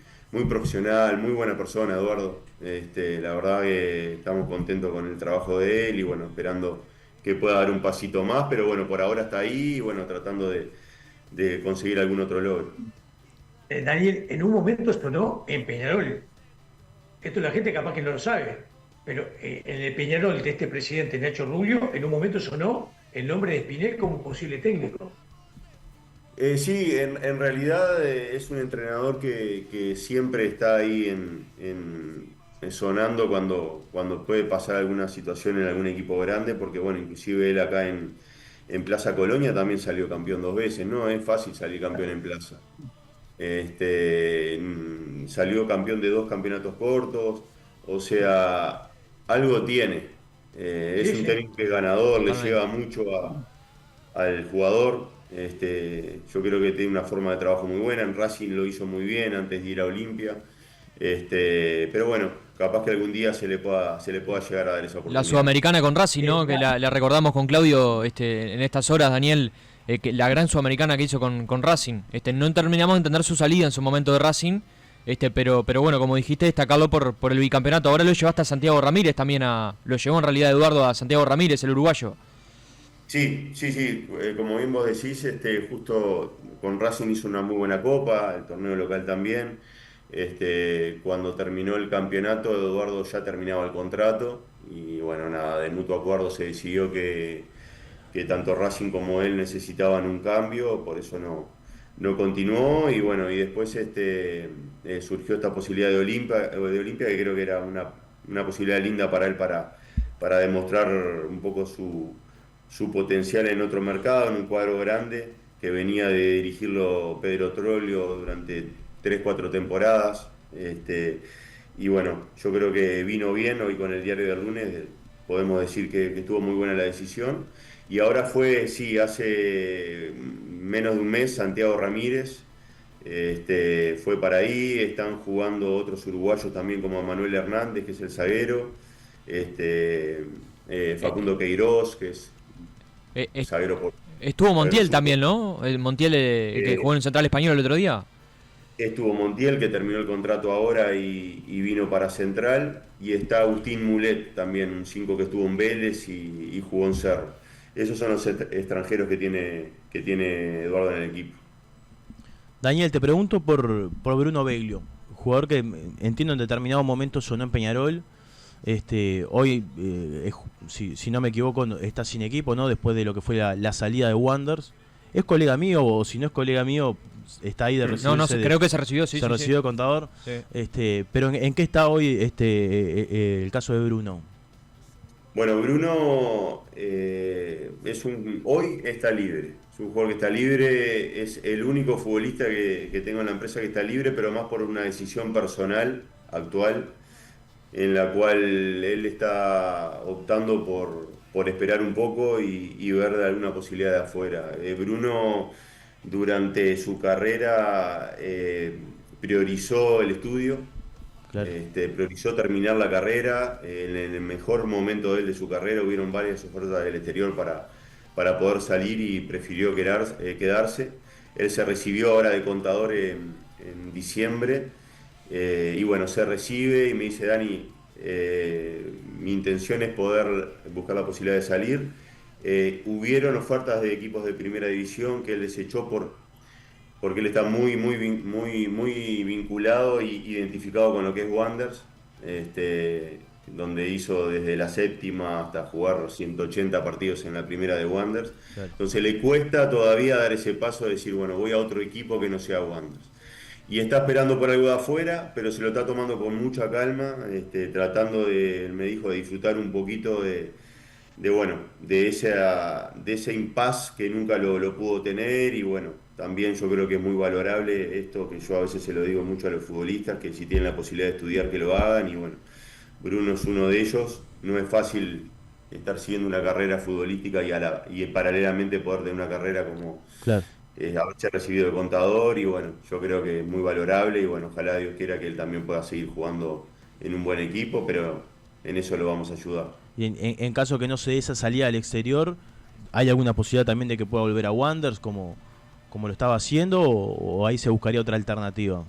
[SPEAKER 3] profesional, muy buena persona, Eduardo. La verdad que estamos contentos con el trabajo de él y bueno, esperando que pueda dar un pasito más, pero bueno, por ahora está ahí y bueno, tratando de conseguir algún otro logro.
[SPEAKER 1] Daniel, en un momento sonó en Peñarol. Esto la gente capaz que no lo sabe, pero en el Peñarol de este presidente Nacho Rubio, en un momento sonó el nombre de Spinell como posible técnico.
[SPEAKER 3] Sí, en realidad es un entrenador que siempre está ahí sonando cuando puede pasar alguna situación en algún equipo grande, porque bueno, inclusive él acá en Plaza Colonia también salió campeón 2 veces, no es fácil salir campeón en Plaza. Salió campeón de 2 campeonatos cortos, o sea, algo tiene. Es
[SPEAKER 1] Sí,
[SPEAKER 3] un
[SPEAKER 1] sí.
[SPEAKER 3] técnico que es ganador, le
[SPEAKER 2] Totalmente.
[SPEAKER 3] lleva mucho al jugador. Yo creo que tiene una forma de trabajo muy buena. En Racing lo hizo muy bien antes de ir a Olimpia. Pero bueno, capaz que algún día se le pueda llegar a dar esa
[SPEAKER 2] La
[SPEAKER 3] oportunidad.
[SPEAKER 2] Sudamericana con Racing, ¿no? Que
[SPEAKER 1] La-
[SPEAKER 2] la recordamos con Claudio en estas horas, Daniel, que la gran Sudamericana que hizo con Racing. No terminamos de entender su salida en su momento de Racing, pero bueno, como dijiste, destacarlo por el bicampeonato. Ahora lo llevaste a Santiago Ramírez también, lo llevó en realidad Eduardo a Santiago Ramírez, el uruguayo.
[SPEAKER 3] Sí, sí, sí, como bien vos decís, justo con Racing hizo una muy buena copa, el torneo local también. Cuando terminó el campeonato, Eduardo ya terminaba el contrato y bueno, nada, de mutuo acuerdo se decidió que tanto Racing como él necesitaban un cambio, por eso no continuó y bueno, y después surgió esta posibilidad de Olimpia, que creo que era una posibilidad linda para él para demostrar un poco su potencial en otro mercado, en un cuadro grande, que venía de dirigirlo Pedro Trollio durante 3, 4 temporadas. Y bueno, yo creo que vino bien, hoy con el diario del lunes podemos decir que estuvo muy buena la decisión. Y ahora fue, sí, hace menos de un mes, Santiago Ramírez. Fue para ahí, están jugando otros uruguayos también como Manuel Hernández, que es el zaguero,
[SPEAKER 2] Eh,
[SPEAKER 3] Facundo Queiroz, que es
[SPEAKER 2] eh, eh,
[SPEAKER 3] zaguero por
[SPEAKER 2] Estuvo
[SPEAKER 3] zaguero
[SPEAKER 2] Montiel
[SPEAKER 3] zurdo.
[SPEAKER 2] también, ¿no? El Montiel que
[SPEAKER 3] Eh,
[SPEAKER 2] jugó en el Central Español el otro día.
[SPEAKER 3] Estuvo Montiel, que terminó el contrato ahora y vino para Central, y está Agustín Mulet también, un 5 que estuvo en Vélez y jugó en Cerro. Esos son los extranjeros que tiene Eduardo en el equipo.
[SPEAKER 4] Daniel, te pregunto por Bruno Beglio, jugador que entiendo en determinado momento sonó en Peñarol. Hoy, si no me equivoco, está sin equipo, ¿no? Después de lo que fue la salida de Wanderers. ¿Es colega mío o si no es colega mío, está ahí de
[SPEAKER 2] No, no,
[SPEAKER 4] recibirse?
[SPEAKER 2] creo que se recibió, sí,
[SPEAKER 4] se
[SPEAKER 2] sí,
[SPEAKER 4] recibió de contador.
[SPEAKER 2] sí.
[SPEAKER 4] Pero ¿en qué está hoy el caso de Bruno?
[SPEAKER 3] Bueno, Bruno hoy está libre. Es un jugador que está libre, es el único futbolista que tengo en la empresa que está libre, pero más por una decisión personal actual, en la cual él está optando por esperar un poco y ver de alguna posibilidad de afuera. Bruno durante su carrera priorizó el estudio,
[SPEAKER 4] Claro.
[SPEAKER 3] priorizó terminar la carrera. En el mejor momento de su carrera hubieron varias ofertas del exterior para poder salir y prefirió quedarse. Él se recibió ahora de contador en diciembre y bueno, se recibe y me dice, Dani, mi intención es poder buscar la posibilidad de salir. Hubieron ofertas de equipos de primera división que él desechó porque él está muy vinculado y identificado con lo que es Wanderers, donde hizo desde la séptima hasta jugar 180 partidos en la primera de Wanderers.
[SPEAKER 4] Claro.
[SPEAKER 3] Entonces le cuesta todavía dar ese paso de decir, bueno, voy a otro equipo que no sea Wanderers. Y está esperando por algo de afuera, pero se lo está tomando con mucha calma, tratando me dijo, de disfrutar un poquito bueno, de ese impas que nunca lo pudo tener. Y bueno, también yo creo que es muy valorable esto, que yo a veces se lo digo mucho a los futbolistas, que si tienen la posibilidad de estudiar que lo hagan. Y bueno, Bruno es uno de ellos. No es fácil estar siguiendo una carrera futbolística y paralelamente poder tener una carrera como
[SPEAKER 4] Claro.
[SPEAKER 3] haberse recibido de contador y bueno, yo creo que es muy valorable y bueno, ojalá Dios quiera que él también pueda seguir jugando en un buen equipo, pero en eso lo vamos a ayudar.
[SPEAKER 4] Y en caso que no se dé esa salida al exterior, ¿hay alguna posibilidad también de que pueda volver a Wanderers como lo estaba haciendo o ahí se buscaría otra alternativa?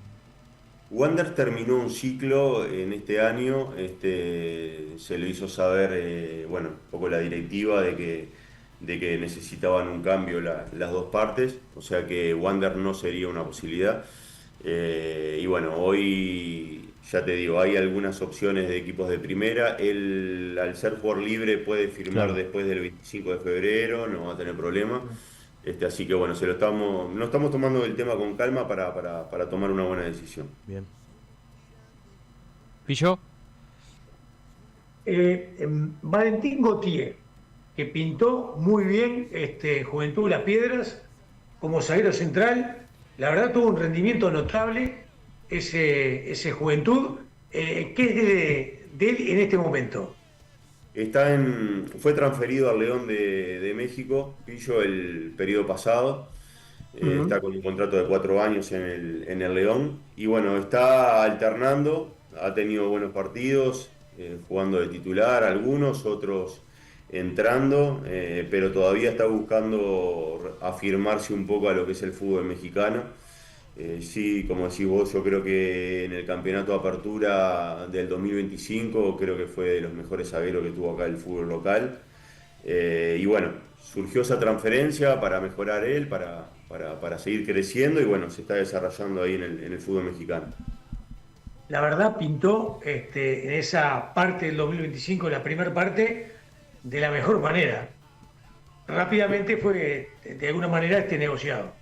[SPEAKER 3] Wander terminó un ciclo en este año, se lo hizo saber, bueno, un poco la directiva de que necesitaban un cambio las dos partes, o sea que Wander no sería una posibilidad. Y bueno, hoy ya te digo, hay algunas opciones de equipos de primera. Él, al ser jugador libre, puede firmar
[SPEAKER 4] Claro.
[SPEAKER 3] después del 25 de febrero, no va a tener problema. Así que bueno, no estamos tomando el tema con calma para tomar una buena decisión.
[SPEAKER 4] Bien.
[SPEAKER 2] ¿Pillo?
[SPEAKER 1] Valentín Gautier, que pintó muy bien Juventud de las Piedras como zaguero central, la verdad tuvo un rendimiento notable ese Juventud. ¿Qué es de él en este momento?
[SPEAKER 3] Fue transferido al León de México, Pillo, el periodo pasado. Está con un contrato de 4 años en el León. Y bueno, está alternando, ha tenido buenos partidos, jugando de titular algunos, otros entrando, pero todavía está buscando afirmarse un poco a lo que es el fútbol mexicano. Sí, como decís vos, yo creo que en el campeonato de apertura del 2025 creo que fue de los mejores zagueros que tuvo acá el fútbol local. Y bueno, surgió esa transferencia para mejorar él, para seguir creciendo y bueno, se está desarrollando ahí en el fútbol mexicano.
[SPEAKER 1] La verdad pintó en esa parte del 2025, la primera parte, de la mejor manera. Rápidamente fue de alguna manera negociado.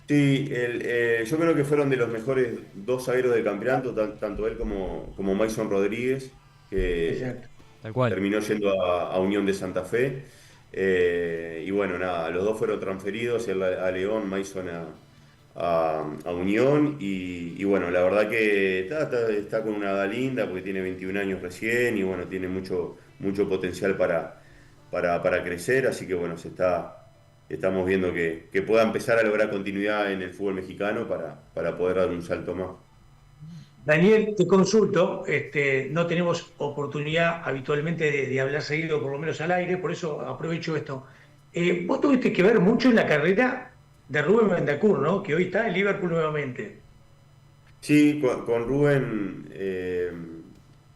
[SPEAKER 3] Sí, yo creo que fueron de los mejores dos zagueros del campeonato, tanto él como Mason Rodríguez, que
[SPEAKER 1] Exacto.
[SPEAKER 2] Tal cual.
[SPEAKER 3] terminó yendo a Unión de Santa Fe. Y bueno, nada, los dos fueron transferidos, él a León, Mason a Unión. Y bueno, la verdad que está con una edad linda porque tiene 21 años recién y bueno, tiene mucho, mucho potencial para crecer. Así que bueno, estamos viendo que pueda empezar a lograr continuidad en el fútbol mexicano para poder dar un salto más.
[SPEAKER 1] Daniel, te consulto, no tenemos oportunidad habitualmente de hablar seguido, por lo menos al aire, por eso aprovecho esto. Vos tuviste que ver mucho en la carrera de Rubén Bentancur, ¿no? Que hoy está en Liverpool nuevamente.
[SPEAKER 3] Sí, con Rubén,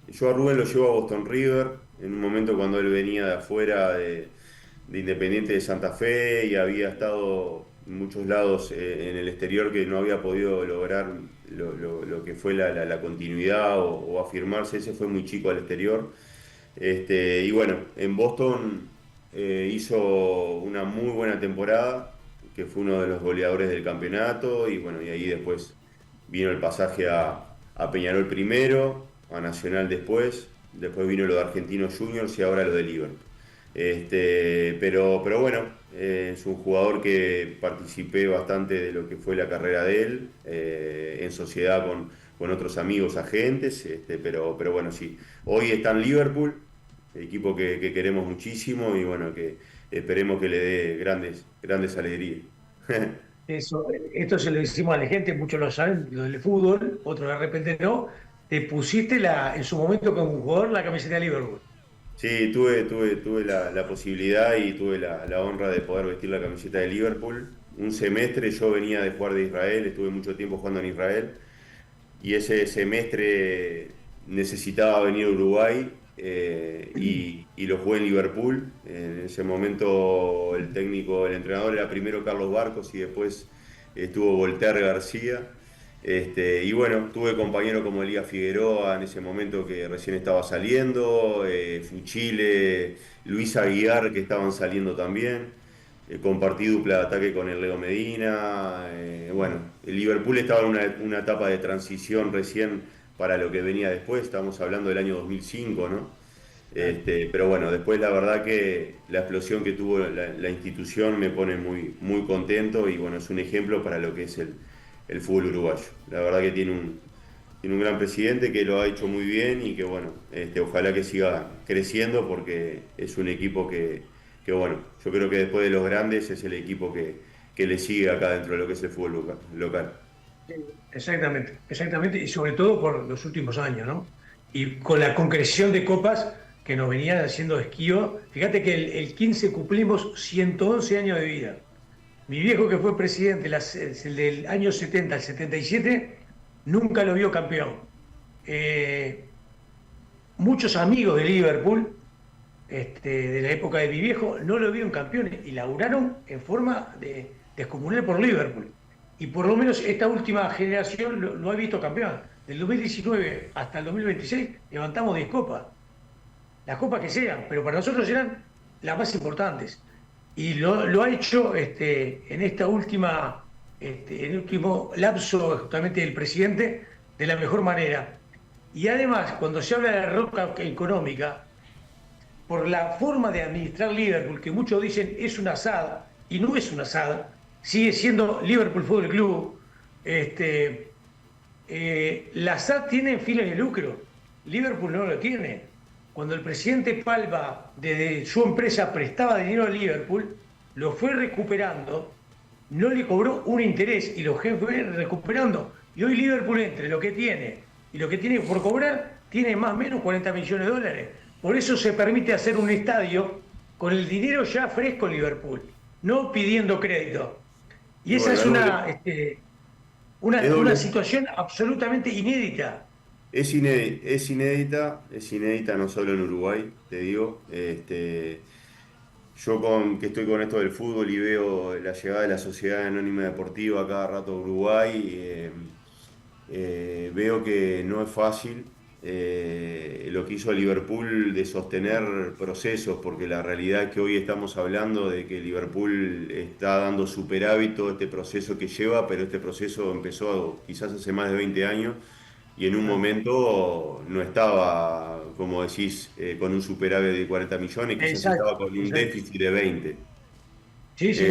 [SPEAKER 3] yo a Rubén lo llevo a Boston River, en un momento cuando él venía de afuera de Independiente de Santa Fe y había estado en muchos lados en el exterior que no había podido lograr lo que fue la continuidad o afirmarse, ese fue muy chico al exterior. Y bueno, en Boston hizo una muy buena temporada, que fue uno de los goleadores del campeonato y bueno, y ahí después vino el pasaje a Peñarol primero, a Nacional después vino lo de Argentinos Juniors y ahora lo de Liverpool. Pero bueno, es un jugador que participé bastante de lo que fue la carrera de él, en sociedad con otros amigos, agentes, pero bueno, sí. Hoy está en Liverpool, equipo que queremos muchísimo y bueno, que esperemos que le dé grandes alegrías.
[SPEAKER 1] Esto se lo decimos a la gente, muchos lo saben, lo del fútbol, otros de repente no. Te pusiste en su momento como jugador la camiseta de Liverpool.
[SPEAKER 3] Sí, tuve la posibilidad y tuve la honra de poder vestir la camiseta de Liverpool. Un semestre yo venía de jugar de Israel, estuve mucho tiempo jugando en Israel y ese semestre necesitaba venir a Uruguay y lo jugué en Liverpool. En ese momento el entrenador era primero Carlos Barcos y después estuvo Voltaire García. Y bueno, tuve compañeros como Elías Figueroa en ese momento que recién estaba saliendo, Fuchile, Luis Aguiar que estaban saliendo también. Compartí dupla de ataque con el Leo Medina. Bueno, el Liverpool estaba en una etapa de transición recién para lo que venía después, estamos hablando del año 2005, ¿no? Pero bueno, después la verdad que la explosión que tuvo la institución me pone muy, muy contento y bueno, es un ejemplo para lo que es el fútbol uruguayo. La verdad que tiene tiene un gran presidente que lo ha hecho muy bien y que bueno, ojalá que siga creciendo porque es un equipo que bueno, yo creo que después de los grandes es el equipo que le sigue acá dentro de lo que es el fútbol local.
[SPEAKER 1] Sí, exactamente, exactamente, y sobre todo por los últimos años, ¿no? Y con la concreción de copas que nos venían haciendo esquío. Fíjate que el 15 cumplimos 111 años de vida. Mi viejo, que fue presidente el del año 70 al 77, nunca lo vio campeón. Eh, Muchos amigos de Liverpool, de la época de mi viejo, no lo vieron campeón y laburaron en forma de descomunal por Liverpool. Y por lo menos esta última generación lo ha visto campeón. Del 2019 hasta el 2026 levantamos 10 copas, las copas que sean, pero para nosotros eran las más importantes. Y lo ha hecho en esta última, en el último lapso justamente del presidente de la mejor manera. Y además, cuando se habla de la roca económica, por la forma de administrar Liverpool, que muchos dicen es una asada, y no es una asada, sigue siendo Liverpool Fútbol Club. La SAD tiene fines de lucro, Liverpool no lo tiene. Cuando el presidente Palma, desde su empresa, prestaba dinero a Liverpool, lo fue recuperando, no le cobró un interés y lo fue recuperando. Y hoy Liverpool, entre lo que tiene y lo que tiene por cobrar, tiene más o menos 40 millones de dólares. Por eso se permite hacer un estadio con el dinero ya fresco en Liverpool, no pidiendo crédito. Y esa es una situación absolutamente inédita.
[SPEAKER 3] Es inédita no solo en Uruguay, te digo. Yo que estoy con esto del fútbol y veo la llegada de la Sociedad Anónima Deportiva a cada rato a Uruguay, veo que no es fácil lo que hizo Liverpool de sostener procesos, porque la realidad es que hoy estamos hablando de que Liverpool está dando superávit todo este proceso que lleva, pero este proceso empezó quizás hace más de 20 años y en un momento no estaba, como decís, con un superávit de 40 millones, quizás estaba
[SPEAKER 1] Exacto,
[SPEAKER 3] con un
[SPEAKER 1] exacto.
[SPEAKER 3] déficit de 20.
[SPEAKER 1] Sí, sí.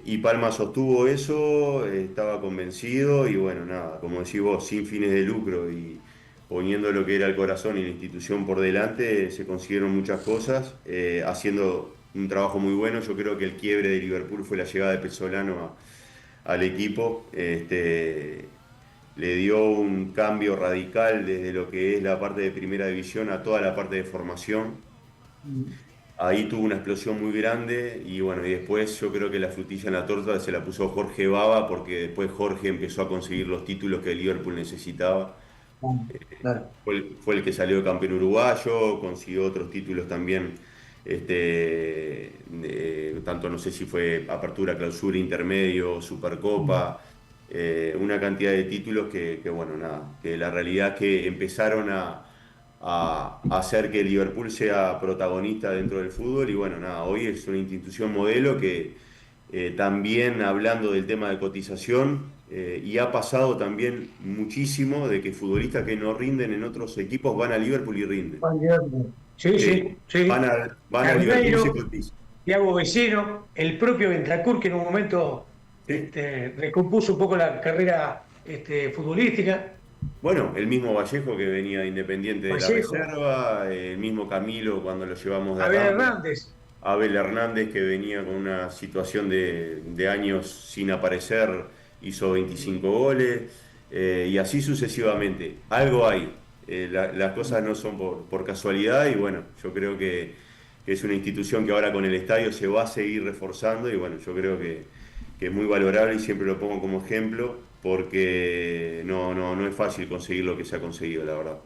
[SPEAKER 3] Y Palma sostuvo eso, estaba convencido y bueno, nada, como decís vos, sin fines de lucro y poniendo lo que era el corazón y la institución por delante, se consiguieron muchas cosas, haciendo un trabajo muy bueno. Yo creo que el quiebre de Liverpool fue la llegada de Pesolano al equipo. Le dio un cambio radical desde lo que es la parte de primera división a toda la parte de formación. Ahí tuvo una explosión muy grande y bueno, y después yo creo que la frutilla en la torta se la puso Jorge Baba porque después Jorge empezó a conseguir los títulos que el Liverpool necesitaba.
[SPEAKER 1] Claro.
[SPEAKER 3] Fue el que salió campeón uruguayo, consiguió otros títulos también, tanto no sé si fue apertura, clausura, intermedio, Supercopa, una cantidad de títulos que bueno, nada, que la realidad es que empezaron a hacer que Liverpool sea protagonista dentro del fútbol y bueno, nada, hoy es una institución modelo que también hablando del tema de cotización y ha pasado también muchísimo de que futbolistas que no rinden en otros equipos van a Liverpool y rinden.
[SPEAKER 1] Sí,
[SPEAKER 3] Sí,
[SPEAKER 1] sí, sí.
[SPEAKER 3] van a Liverpool y se
[SPEAKER 1] Carneiro,
[SPEAKER 3] cotizan.
[SPEAKER 1] Thiago Vecino, el propio Bentancur, que en un momento
[SPEAKER 3] Sí.
[SPEAKER 1] recompuso un poco la carrera futbolística.
[SPEAKER 3] Bueno, el mismo Vallejo que venía de Independiente de la
[SPEAKER 1] Vallejo,
[SPEAKER 3] Reserva, el mismo Camilo cuando lo llevamos de
[SPEAKER 1] Abel
[SPEAKER 3] Rampla.
[SPEAKER 1] Hernández.
[SPEAKER 3] Abel Hernández, que venía con una situación de años sin aparecer, hizo 25 goles, y así sucesivamente. Algo hay. Las cosas no son por casualidad, y bueno, yo creo que es una institución que ahora con el estadio se va a seguir reforzando, y bueno, yo creo que es muy valorable y siempre lo pongo como ejemplo, porque no es fácil conseguir lo que se ha conseguido, la verdad.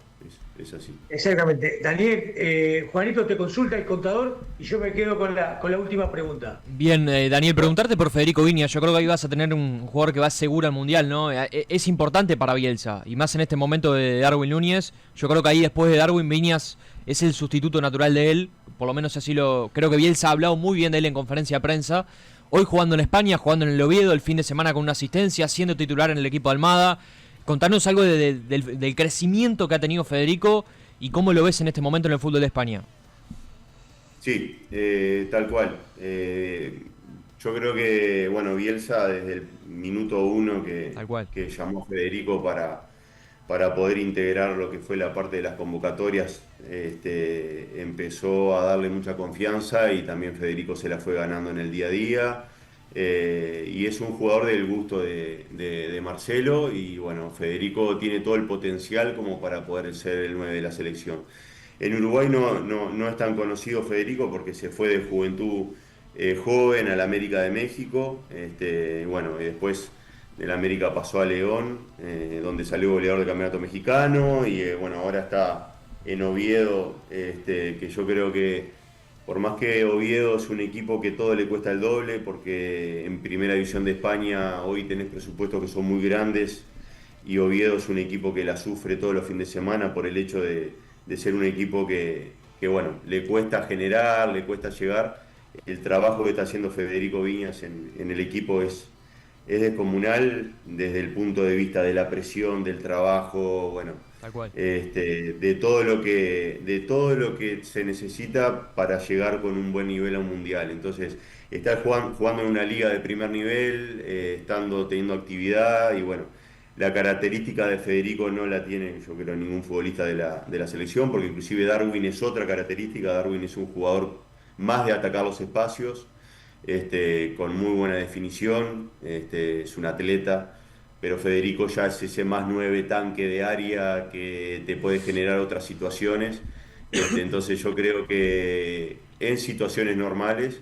[SPEAKER 3] Es así.
[SPEAKER 1] Exactamente. Daniel, Juanito te consulta el contador y yo me quedo con la última pregunta.
[SPEAKER 2] Bien, Daniel, preguntarte por Federico Viñas. Yo creo que ahí vas a tener un jugador que va seguro al Mundial, ¿no? Es importante para Bielsa, y más en este momento de Darwin Núñez. Yo creo que ahí después de Darwin, Viñas es el sustituto natural de él. Por lo menos así creo que Bielsa ha hablado muy bien de él en conferencia de prensa. Hoy jugando en España, jugando en el Oviedo, el fin de semana con una asistencia, siendo titular en el equipo de Almada. Contanos algo del crecimiento que ha tenido Federico y cómo lo ves en este momento en el fútbol de España.
[SPEAKER 3] Sí, tal cual. Yo creo que, bueno, Bielsa desde el minuto uno
[SPEAKER 2] Tal cual.
[SPEAKER 3] que llamó a Federico para poder integrar lo que fue la parte de las convocatorias, empezó a darle mucha confianza y también Federico se la fue ganando en el día a día. Y es un jugador del gusto de Marcelo y bueno, Federico tiene todo el potencial como para poder ser el 9 de la selección. En Uruguay no es tan conocido Federico porque se fue de juventud joven al América de México, bueno, y después del América pasó a León, donde salió goleador del Campeonato Mexicano y bueno, ahora está en Oviedo, que yo creo que por más que Oviedo es un equipo que todo le cuesta el doble, porque en Primera División de España hoy tenés presupuestos que son muy grandes y Oviedo es un equipo que la sufre todos los fines de semana por el hecho de ser un equipo que, bueno, le cuesta generar, le cuesta llegar. El trabajo que está haciendo Federico Viñas en el equipo es descomunal desde el punto de vista de la presión, del trabajo, bueno,
[SPEAKER 2] Tal cual.
[SPEAKER 3] de todo lo que se necesita para llegar con un buen nivel a un mundial. Entonces, estar jugando en una liga de primer nivel, teniendo actividad y bueno, la característica de Federico no la tiene, yo creo, ningún futbolista de la selección, porque inclusive Darwin es otra característica. Darwin es un jugador más de atacar los espacios, con muy buena definición, es un atleta, pero Federico ya es ese más 9 tanque de área que te puede generar otras situaciones. Entonces yo creo que en situaciones normales,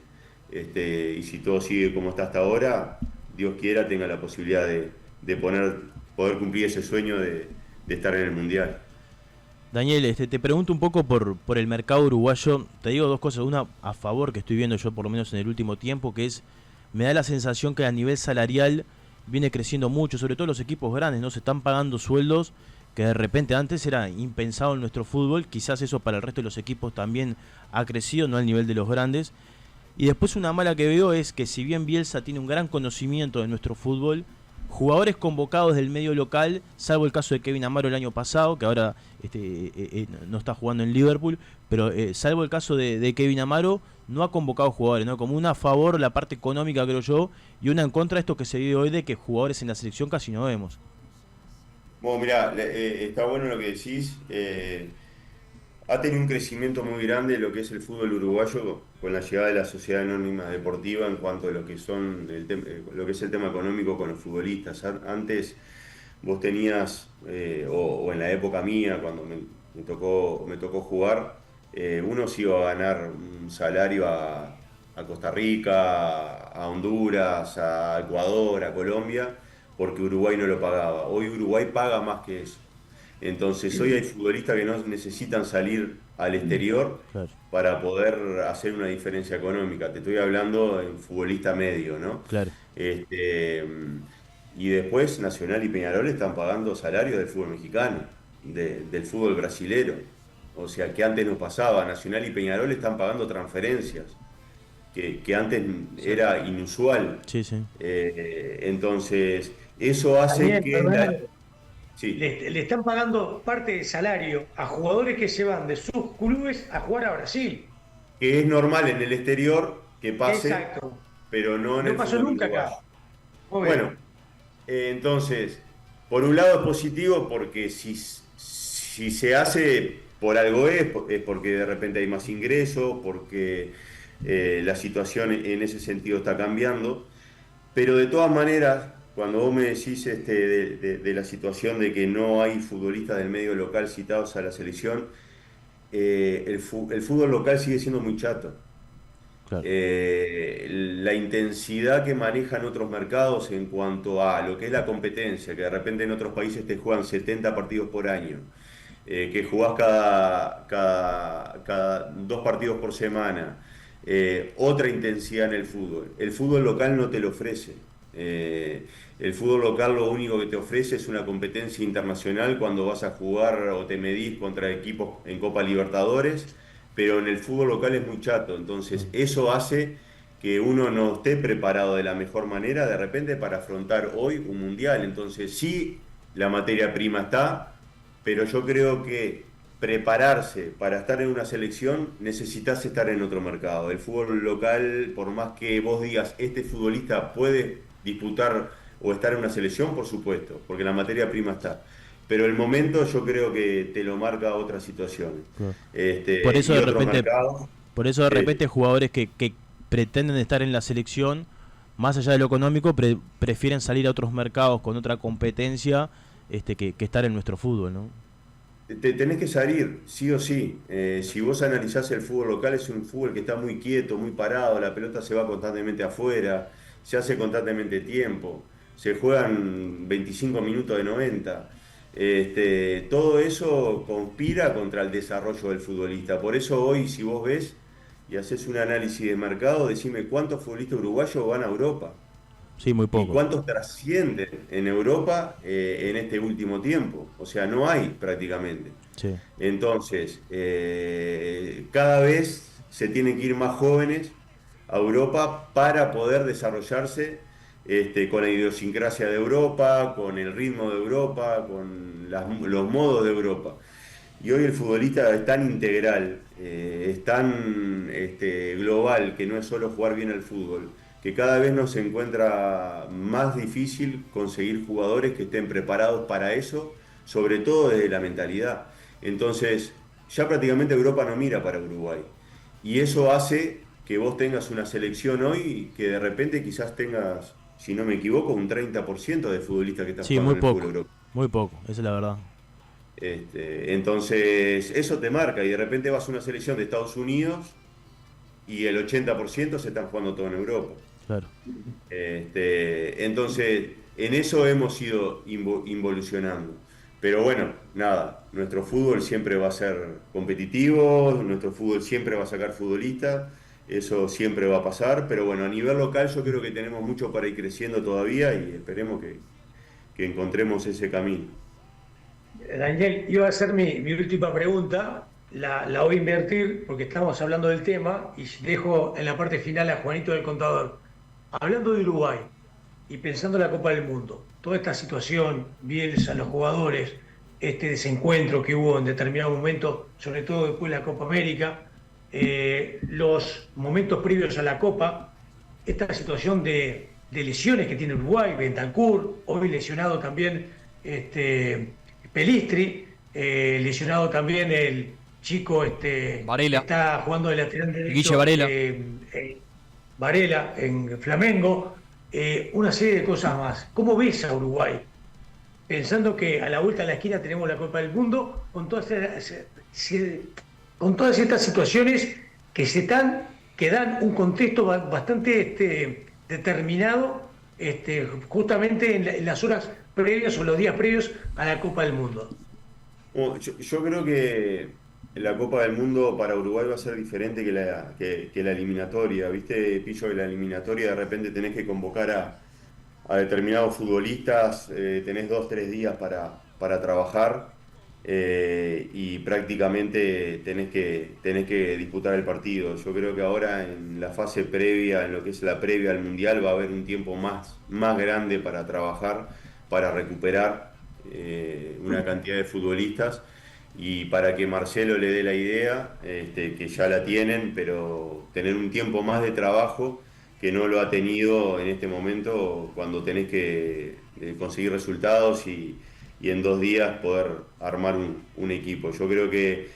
[SPEAKER 3] y si todo sigue como está hasta ahora, Dios quiera tenga la posibilidad de poder cumplir ese sueño de estar en el Mundial.
[SPEAKER 4] Daniel, te pregunto un poco por el mercado uruguayo. Te digo dos cosas, una a favor que estoy viendo yo por lo menos en el último tiempo, que es, me da la sensación que a nivel salarial viene creciendo mucho, sobre todo los equipos grandes, ¿no? Se están pagando sueldos que de repente antes era impensado en nuestro fútbol, quizás eso para el resto de los equipos también ha crecido, no al nivel de los grandes. Y después una mala que veo es que si bien Bielsa tiene un gran conocimiento de nuestro fútbol, jugadores convocados del medio local, salvo el caso de Kevin Amaro el año pasado, que ahora no está jugando en Liverpool, pero salvo el caso de Kevin Amaro, no ha convocado jugadores, ¿no? Como una a favor la parte económica, creo yo, y una en contra de esto que se vive hoy de que jugadores en la selección casi no vemos.
[SPEAKER 3] Bueno, mirá, está bueno lo que decís. Ha tenido un crecimiento muy grande lo que es el fútbol uruguayo con la llegada de la Sociedad Anónima Deportiva en cuanto a lo que son lo que es el tema económico con los futbolistas. Antes vos tenías, o en la época mía, cuando me tocó jugar, uno se iba a ganar un salario a Costa Rica, a Honduras, a Ecuador, a Colombia, porque Uruguay no lo pagaba. Hoy Uruguay paga más que eso. Entonces hoy hay futbolistas que no necesitan salir al exterior
[SPEAKER 4] Claro,
[SPEAKER 3] para poder hacer una diferencia económica. Te estoy hablando en futbolista medio, ¿no?
[SPEAKER 4] claro.
[SPEAKER 3] Este, y después Nacional y Peñarol están pagando salarios del fútbol mexicano, del fútbol brasilero. O sea, que antes no pasaba. Nacional y Peñarol están pagando transferencias, que antes era inusual.
[SPEAKER 4] Sí, sí.
[SPEAKER 3] Entonces, eso hace
[SPEAKER 1] Daniel,
[SPEAKER 3] que
[SPEAKER 1] perdóname,
[SPEAKER 3] sí.
[SPEAKER 1] le están pagando parte de salario a jugadores que se van de sus clubes a jugar a Brasil.
[SPEAKER 3] Que es normal en el exterior que pase,
[SPEAKER 1] Exacto.
[SPEAKER 3] pero no en
[SPEAKER 1] No
[SPEAKER 3] el
[SPEAKER 1] pasó
[SPEAKER 3] fútbol
[SPEAKER 1] nunca
[SPEAKER 3] uruguayo.
[SPEAKER 1] acá. Muy bien.
[SPEAKER 3] Bueno, entonces, por un lado es positivo porque si se hace por algo es porque de repente hay más ingresos, porque la situación en ese sentido está cambiando, pero de todas maneras, cuando vos me decís de la situación de que no hay futbolistas del medio local citados a la selección, el fútbol local sigue siendo muy chato.
[SPEAKER 4] Claro.
[SPEAKER 3] La intensidad que manejan otros mercados en cuanto a lo que es la competencia, que de repente en otros países te juegan 70 partidos por año, que jugás cada 2 partidos por semana, otra intensidad en el fútbol. El fútbol local no te lo ofrece. El fútbol local lo único que te ofrece es una competencia internacional cuando vas a jugar o te medís contra equipos en Copa Libertadores, pero en el fútbol local es muy chato, entonces eso hace que uno no esté preparado de la mejor manera de repente para afrontar hoy un mundial. Entonces sí, la materia prima está, pero yo creo que prepararse para estar en una selección necesitas estar en otro mercado. El fútbol local, por más que vos digas, este futbolista puede disputar o estar en una selección, por supuesto, porque la materia prima está. pero el momento yo creo que te lo marca otra situación.
[SPEAKER 4] Claro. Por
[SPEAKER 3] Y
[SPEAKER 4] eso de
[SPEAKER 3] otros
[SPEAKER 4] repente,
[SPEAKER 3] mercados.
[SPEAKER 4] jugadores que pretenden estar en la selección, más allá de lo económico, prefieren salir a otros mercados con otra competencia que estar en nuestro fútbol, ¿no?
[SPEAKER 3] Te tenés que salir, sí o sí. Si vos analizás el fútbol local, es un fútbol que está muy quieto, muy parado, la pelota se va constantemente afuera, se hace constantemente tiempo, se juegan 25 minutos de 90. Todo eso conspira contra el desarrollo del futbolista. Por eso hoy, si vos ves y haces un análisis de mercado, decime cuántos futbolistas uruguayos van a Europa.
[SPEAKER 4] Sí, muy
[SPEAKER 3] ¿Y
[SPEAKER 4] poco.
[SPEAKER 3] cuántos trascienden en Europa en este último tiempo? O sea, no hay prácticamente.
[SPEAKER 4] Sí.
[SPEAKER 3] Entonces, cada vez se tienen que ir más jóvenes a Europa para poder desarrollarse con la idiosincrasia de Europa, con el ritmo de Europa, con los modos de Europa. Y hoy el futbolista es tan integral, es tan global, que no es solo jugar bien al fútbol, que cada vez nos encuentra más difícil conseguir jugadores que estén preparados para eso, sobre todo desde la mentalidad. Entonces, ya prácticamente Europa no mira para Uruguay. Y eso hace que vos tengas una selección hoy que de repente quizás tengas, si no me equivoco, un 30% de futbolistas que están
[SPEAKER 4] Sí,
[SPEAKER 3] jugando
[SPEAKER 4] muy
[SPEAKER 3] en el fútbol
[SPEAKER 4] poco.
[SPEAKER 3] europeo.
[SPEAKER 4] Muy poco, esa es la verdad.
[SPEAKER 3] Entonces, eso te marca y de repente vas a una selección de Estados Unidos y el 80% se están jugando todo en Europa.
[SPEAKER 4] Claro.
[SPEAKER 3] Entonces, en eso hemos ido involucionando. Pero bueno, nada, nuestro fútbol siempre va a ser competitivo, nuestro fútbol siempre va a sacar futbolistas, eso siempre va a pasar, pero bueno, a nivel local yo creo que tenemos mucho para ir creciendo todavía y esperemos que encontremos ese camino.
[SPEAKER 1] Daniel, iba a hacer mi última pregunta, la voy a invertir porque estamos hablando del tema y dejo en la parte final a Juanito del Contador. Hablando de Uruguay y pensando en la Copa del Mundo, toda esta situación, Bielsa, los jugadores, este desencuentro que hubo en determinado momento, sobre todo después de la Copa América, los momentos previos a la Copa, esta situación de lesiones que tiene Uruguay, Bentancur, hoy lesionado también Pelistri, lesionado también el chico
[SPEAKER 2] Varela.
[SPEAKER 1] que está jugando de lateral derecho,
[SPEAKER 2] Guille Varela.
[SPEAKER 1] Varela en Flamengo, una serie de cosas más. ¿Cómo ves a Uruguay? Pensando que a la vuelta de la esquina tenemos la Copa del Mundo, con todas estas situaciones que dan un contexto bastante determinado, justamente en las horas previas o los días previos a la Copa del Mundo.
[SPEAKER 3] Yo creo que la Copa del Mundo para Uruguay va a ser diferente que la eliminatoria. ¿Viste, Pillo? Que la eliminatoria de repente tenés que convocar a determinados futbolistas, tenés 2-3 días para trabajar y prácticamente tenés que disputar el partido. Yo creo que ahora en la fase previa, en lo que es la previa al Mundial, va a haber un tiempo más grande para trabajar, para recuperar una cantidad de futbolistas y para que Marcelo le dé la idea, que ya la tienen, pero tener un tiempo más de trabajo que no lo ha tenido en este momento cuando tenés que conseguir resultados y en 2 días poder armar un equipo. Yo creo que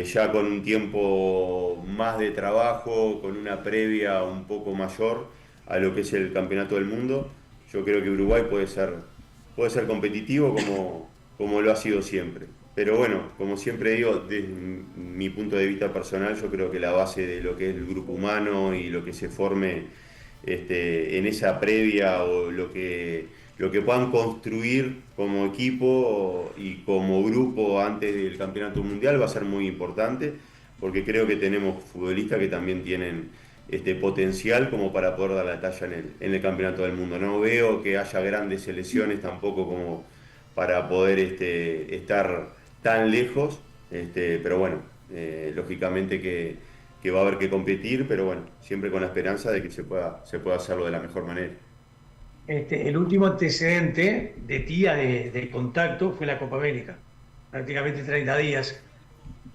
[SPEAKER 3] ya con un tiempo más de trabajo, con una previa un poco mayor a lo que es el Campeonato del Mundo, yo creo que Uruguay puede ser competitivo como lo ha sido siempre. Pero bueno, como siempre digo, desde mi punto de vista personal, yo creo que la base de lo que es el grupo humano y lo que se forme en esa previa o lo que puedan construir como equipo y como grupo antes del Campeonato Mundial va a ser muy importante, porque creo que tenemos futbolistas que también tienen potencial como para poder dar la talla en el Campeonato del Mundo. No veo que haya grandes selecciones tampoco como para poder estar tan lejos, pero bueno, lógicamente que va a haber que competir, pero bueno, siempre con la esperanza de que se pueda hacerlo de la mejor manera.
[SPEAKER 1] El último antecedente de tía de contacto fue la Copa América, prácticamente 30 días.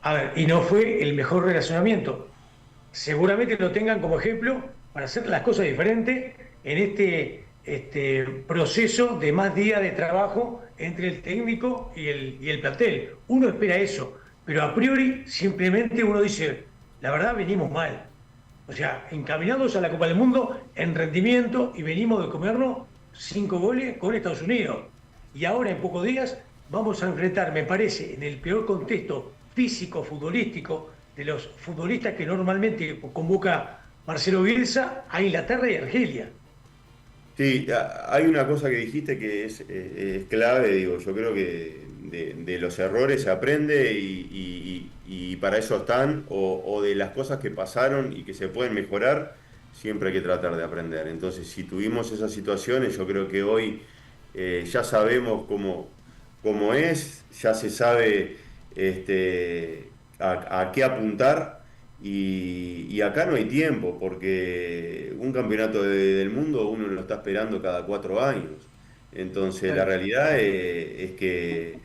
[SPEAKER 1] A ver, y no fue el mejor relacionamiento. Seguramente lo tengan como ejemplo para hacer las cosas diferentes en proceso de más días de trabajo entre el técnico y el plantel. Uno espera eso, pero a priori simplemente uno dice, la verdad venimos mal. O sea, encaminados a la Copa del Mundo en rendimiento y venimos de comernos 5 goles con Estados Unidos. Y ahora en pocos días vamos a enfrentar, me parece, en el peor contexto físico, futbolístico, de los futbolistas que normalmente convoca Marcelo Bielsa, a Inglaterra y Argelia.
[SPEAKER 3] Sí, hay una cosa que dijiste que es clave, digo, yo creo que de los errores se aprende y para eso están, o de las cosas que pasaron y que se pueden mejorar, siempre hay que tratar de aprender. Entonces, si tuvimos esas situaciones, yo creo que hoy ya sabemos cómo es, ya se sabe a qué apuntar. Y acá no hay tiempo, porque un campeonato del mundo uno lo está esperando cada 4 años. Entonces la realidad es que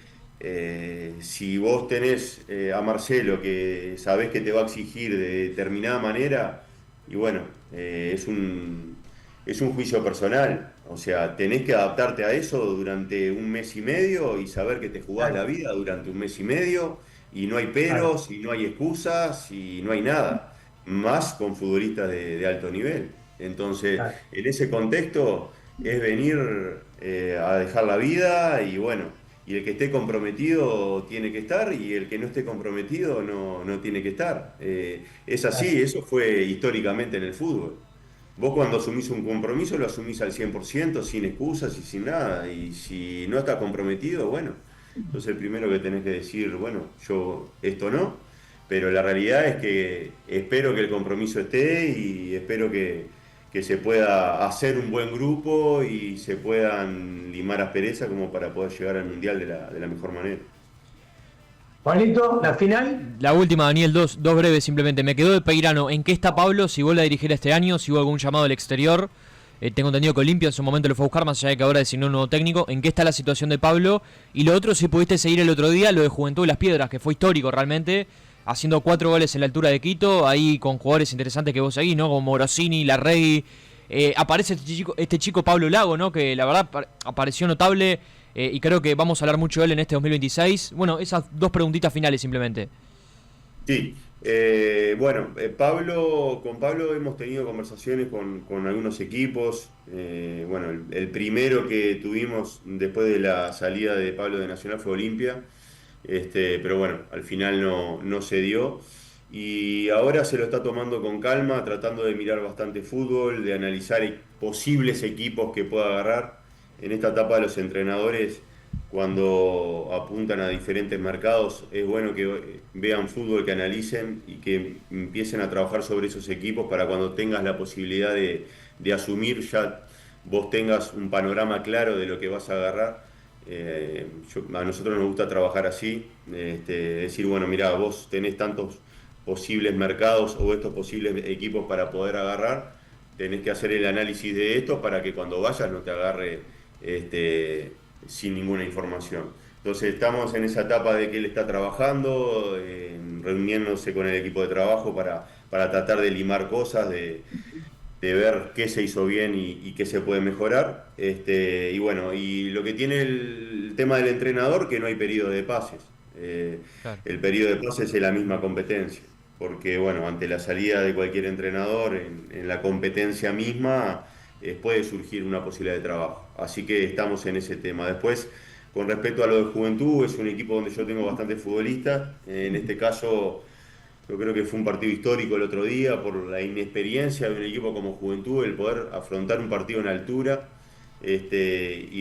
[SPEAKER 3] si vos tenés a Marcelo que sabés que te va a exigir de determinada manera, y bueno, es un juicio personal. O sea, tenés que adaptarte a eso durante un mes y medio y saber que te jugás la vida durante un mes y medio y no hay
[SPEAKER 1] Claro,
[SPEAKER 3] peros, y no hay excusas, y no hay nada, más con futbolistas de alto nivel. Entonces,
[SPEAKER 1] claro.
[SPEAKER 3] en ese contexto es venir a dejar la vida y bueno, y el que esté comprometido tiene que estar y el que no esté comprometido no tiene que estar. Es así, eso fue históricamente en el fútbol. Vos cuando asumís un compromiso lo asumís al 100% sin excusas y sin nada. Y si no estás comprometido, bueno, entonces el primero que tenés que decir, bueno, yo esto no, pero la realidad es que espero que el compromiso esté y espero que se pueda hacer un buen grupo y se puedan limar asperezas como para poder llegar al Mundial de la mejor manera.
[SPEAKER 1] Juanito, la final.
[SPEAKER 2] La última, Daniel, dos breves simplemente. Me quedó de Peirano. ¿En qué está Pablo? Si vuelve a dirigir este año, si hubo algún llamado del exterior. Tengo entendido que Olimpia en su momento lo fue a buscar, más allá de que ahora designó un nuevo técnico. ¿En qué está la situación de Pablo? Y lo otro, si pudiste seguir el otro día, lo de Juventud de las Piedras, que fue histórico realmente, haciendo 4 goles en la altura de Quito, ahí con jugadores interesantes que vos seguís, ¿no? Como Morosini, Larregui. Aparece este chico Pablo Lago, ¿no? Que la verdad apareció notable. Y creo que vamos a hablar mucho de él en este 2026. Bueno, esas dos preguntitas finales simplemente.
[SPEAKER 3] Sí, bueno, con Pablo hemos tenido conversaciones con algunos equipos. Bueno, el primero que tuvimos después de la salida de Pablo de Nacional fue Olimpia, pero bueno, al final no se dio. Y ahora se lo está tomando con calma, tratando de mirar bastante fútbol, de analizar posibles equipos que pueda agarrar. En esta etapa de los entrenadores, cuando apuntan a diferentes mercados, es bueno que vean fútbol, que analicen y que empiecen a trabajar sobre esos equipos para cuando tengas la posibilidad de asumir, ya vos tengas un panorama claro de lo que vas a agarrar. A nosotros nos gusta trabajar así, decir, bueno, mira, vos tenés tantos posibles mercados o estos posibles equipos para poder agarrar, tenés que hacer el análisis de esto para que cuando vayas no te agarre sin ninguna información. Entonces estamos en esa etapa de que él está trabajando, reuniéndose con el equipo de trabajo para tratar de limar cosas, de ver qué se hizo bien y qué se puede mejorar. Y bueno, y lo que tiene el tema del entrenador, que no hay periodo de pases.
[SPEAKER 2] Claro.
[SPEAKER 3] El periodo de pases es la misma competencia, porque bueno, ante la salida de cualquier entrenador en la competencia misma, puede surgir una posibilidad de trabajo. Así que estamos en ese tema. Después, con respecto a lo de Juventud, es un equipo donde yo tengo bastantes futbolistas. En este caso, yo creo que fue un partido histórico el otro día por la inexperiencia de un equipo como Juventud, el poder afrontar un partido en altura, y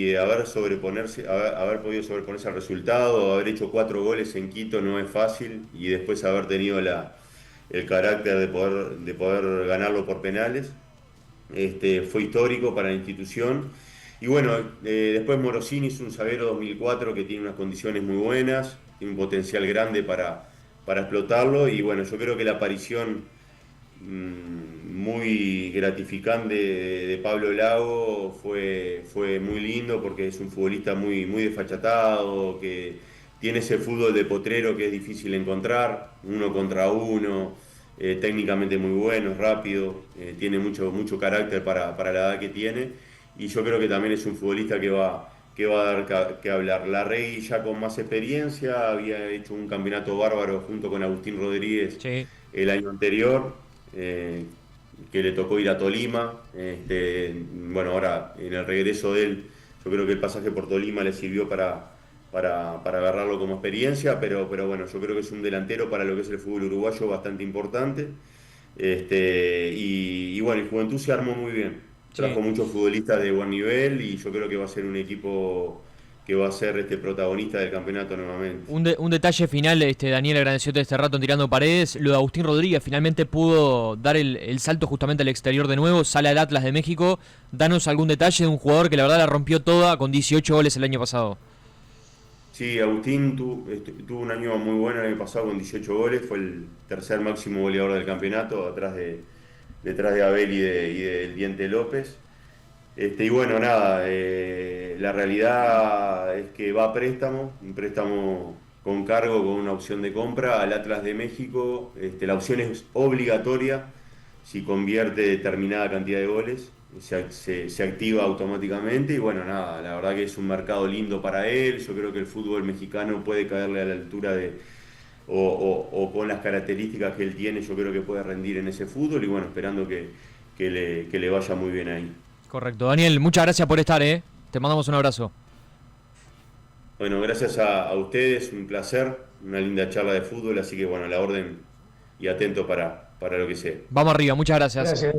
[SPEAKER 3] de haber podido sobreponerse al resultado, haber hecho 4 goles en Quito no es fácil, y después haber tenido el carácter de poder ganarlo por penales. Fue histórico para la institución. Y bueno, después Morosini es un zaguero 2004 que tiene unas condiciones muy buenas, tiene un potencial grande para explotarlo. Y bueno, yo creo que la aparición muy gratificante de Pablo Lago fue muy lindo porque es un futbolista muy, muy desfachatado, que tiene ese fútbol de potrero que es difícil encontrar, uno contra uno, técnicamente muy bueno, es rápido, tiene mucho carácter para la edad que tiene. y yo creo que también es un futbolista que va a dar que hablar. Larregui ya con más experiencia, había hecho un campeonato bárbaro junto con Agustín Rodríguez
[SPEAKER 2] Sí.
[SPEAKER 3] el año anterior, que le tocó ir a Tolima. Bueno, ahora en el regreso de él, yo creo que el pasaje por Tolima le sirvió para agarrarlo como experiencia, pero bueno, yo creo que es un delantero para lo que es el fútbol uruguayo bastante importante. Y bueno, el Juventud se armó muy bien.
[SPEAKER 2] Sí.
[SPEAKER 3] Trajo muchos futbolistas de buen nivel y yo creo que va a ser un equipo que va a ser protagonista del campeonato nuevamente.
[SPEAKER 2] Un detalle final, Daniel, agradecióte este rato en Tirando Paredes. Lo de Agustín Rodríguez finalmente pudo dar el salto justamente al exterior de nuevo, sale al Atlas de México. Danos algún detalle de un jugador que la verdad la rompió toda con 18 goles el año pasado.
[SPEAKER 3] Sí, Agustín tuvo un año muy bueno el año pasado con 18 goles, fue el tercer máximo goleador del campeonato, detrás de Abel y del Diente López. Y bueno, nada, la realidad es que va a préstamo, un préstamo con cargo, con una opción de compra al Atlas de México. La opción es obligatoria si convierte determinada cantidad de goles, se activa automáticamente y bueno, nada, la verdad que es un mercado lindo para él. Yo creo que el fútbol mexicano puede caerle a la altura o con las características que él tiene, yo creo que puede rendir en ese fútbol y bueno, esperando que le vaya muy bien ahí.
[SPEAKER 2] Correcto. Daniel, muchas gracias por estar, ¿eh? Te mandamos un abrazo.
[SPEAKER 3] Bueno, gracias a ustedes, un placer, una linda charla de fútbol, así que bueno, a la orden y atento para lo que sea.
[SPEAKER 2] Vamos arriba, muchas gracias.
[SPEAKER 1] Gracias.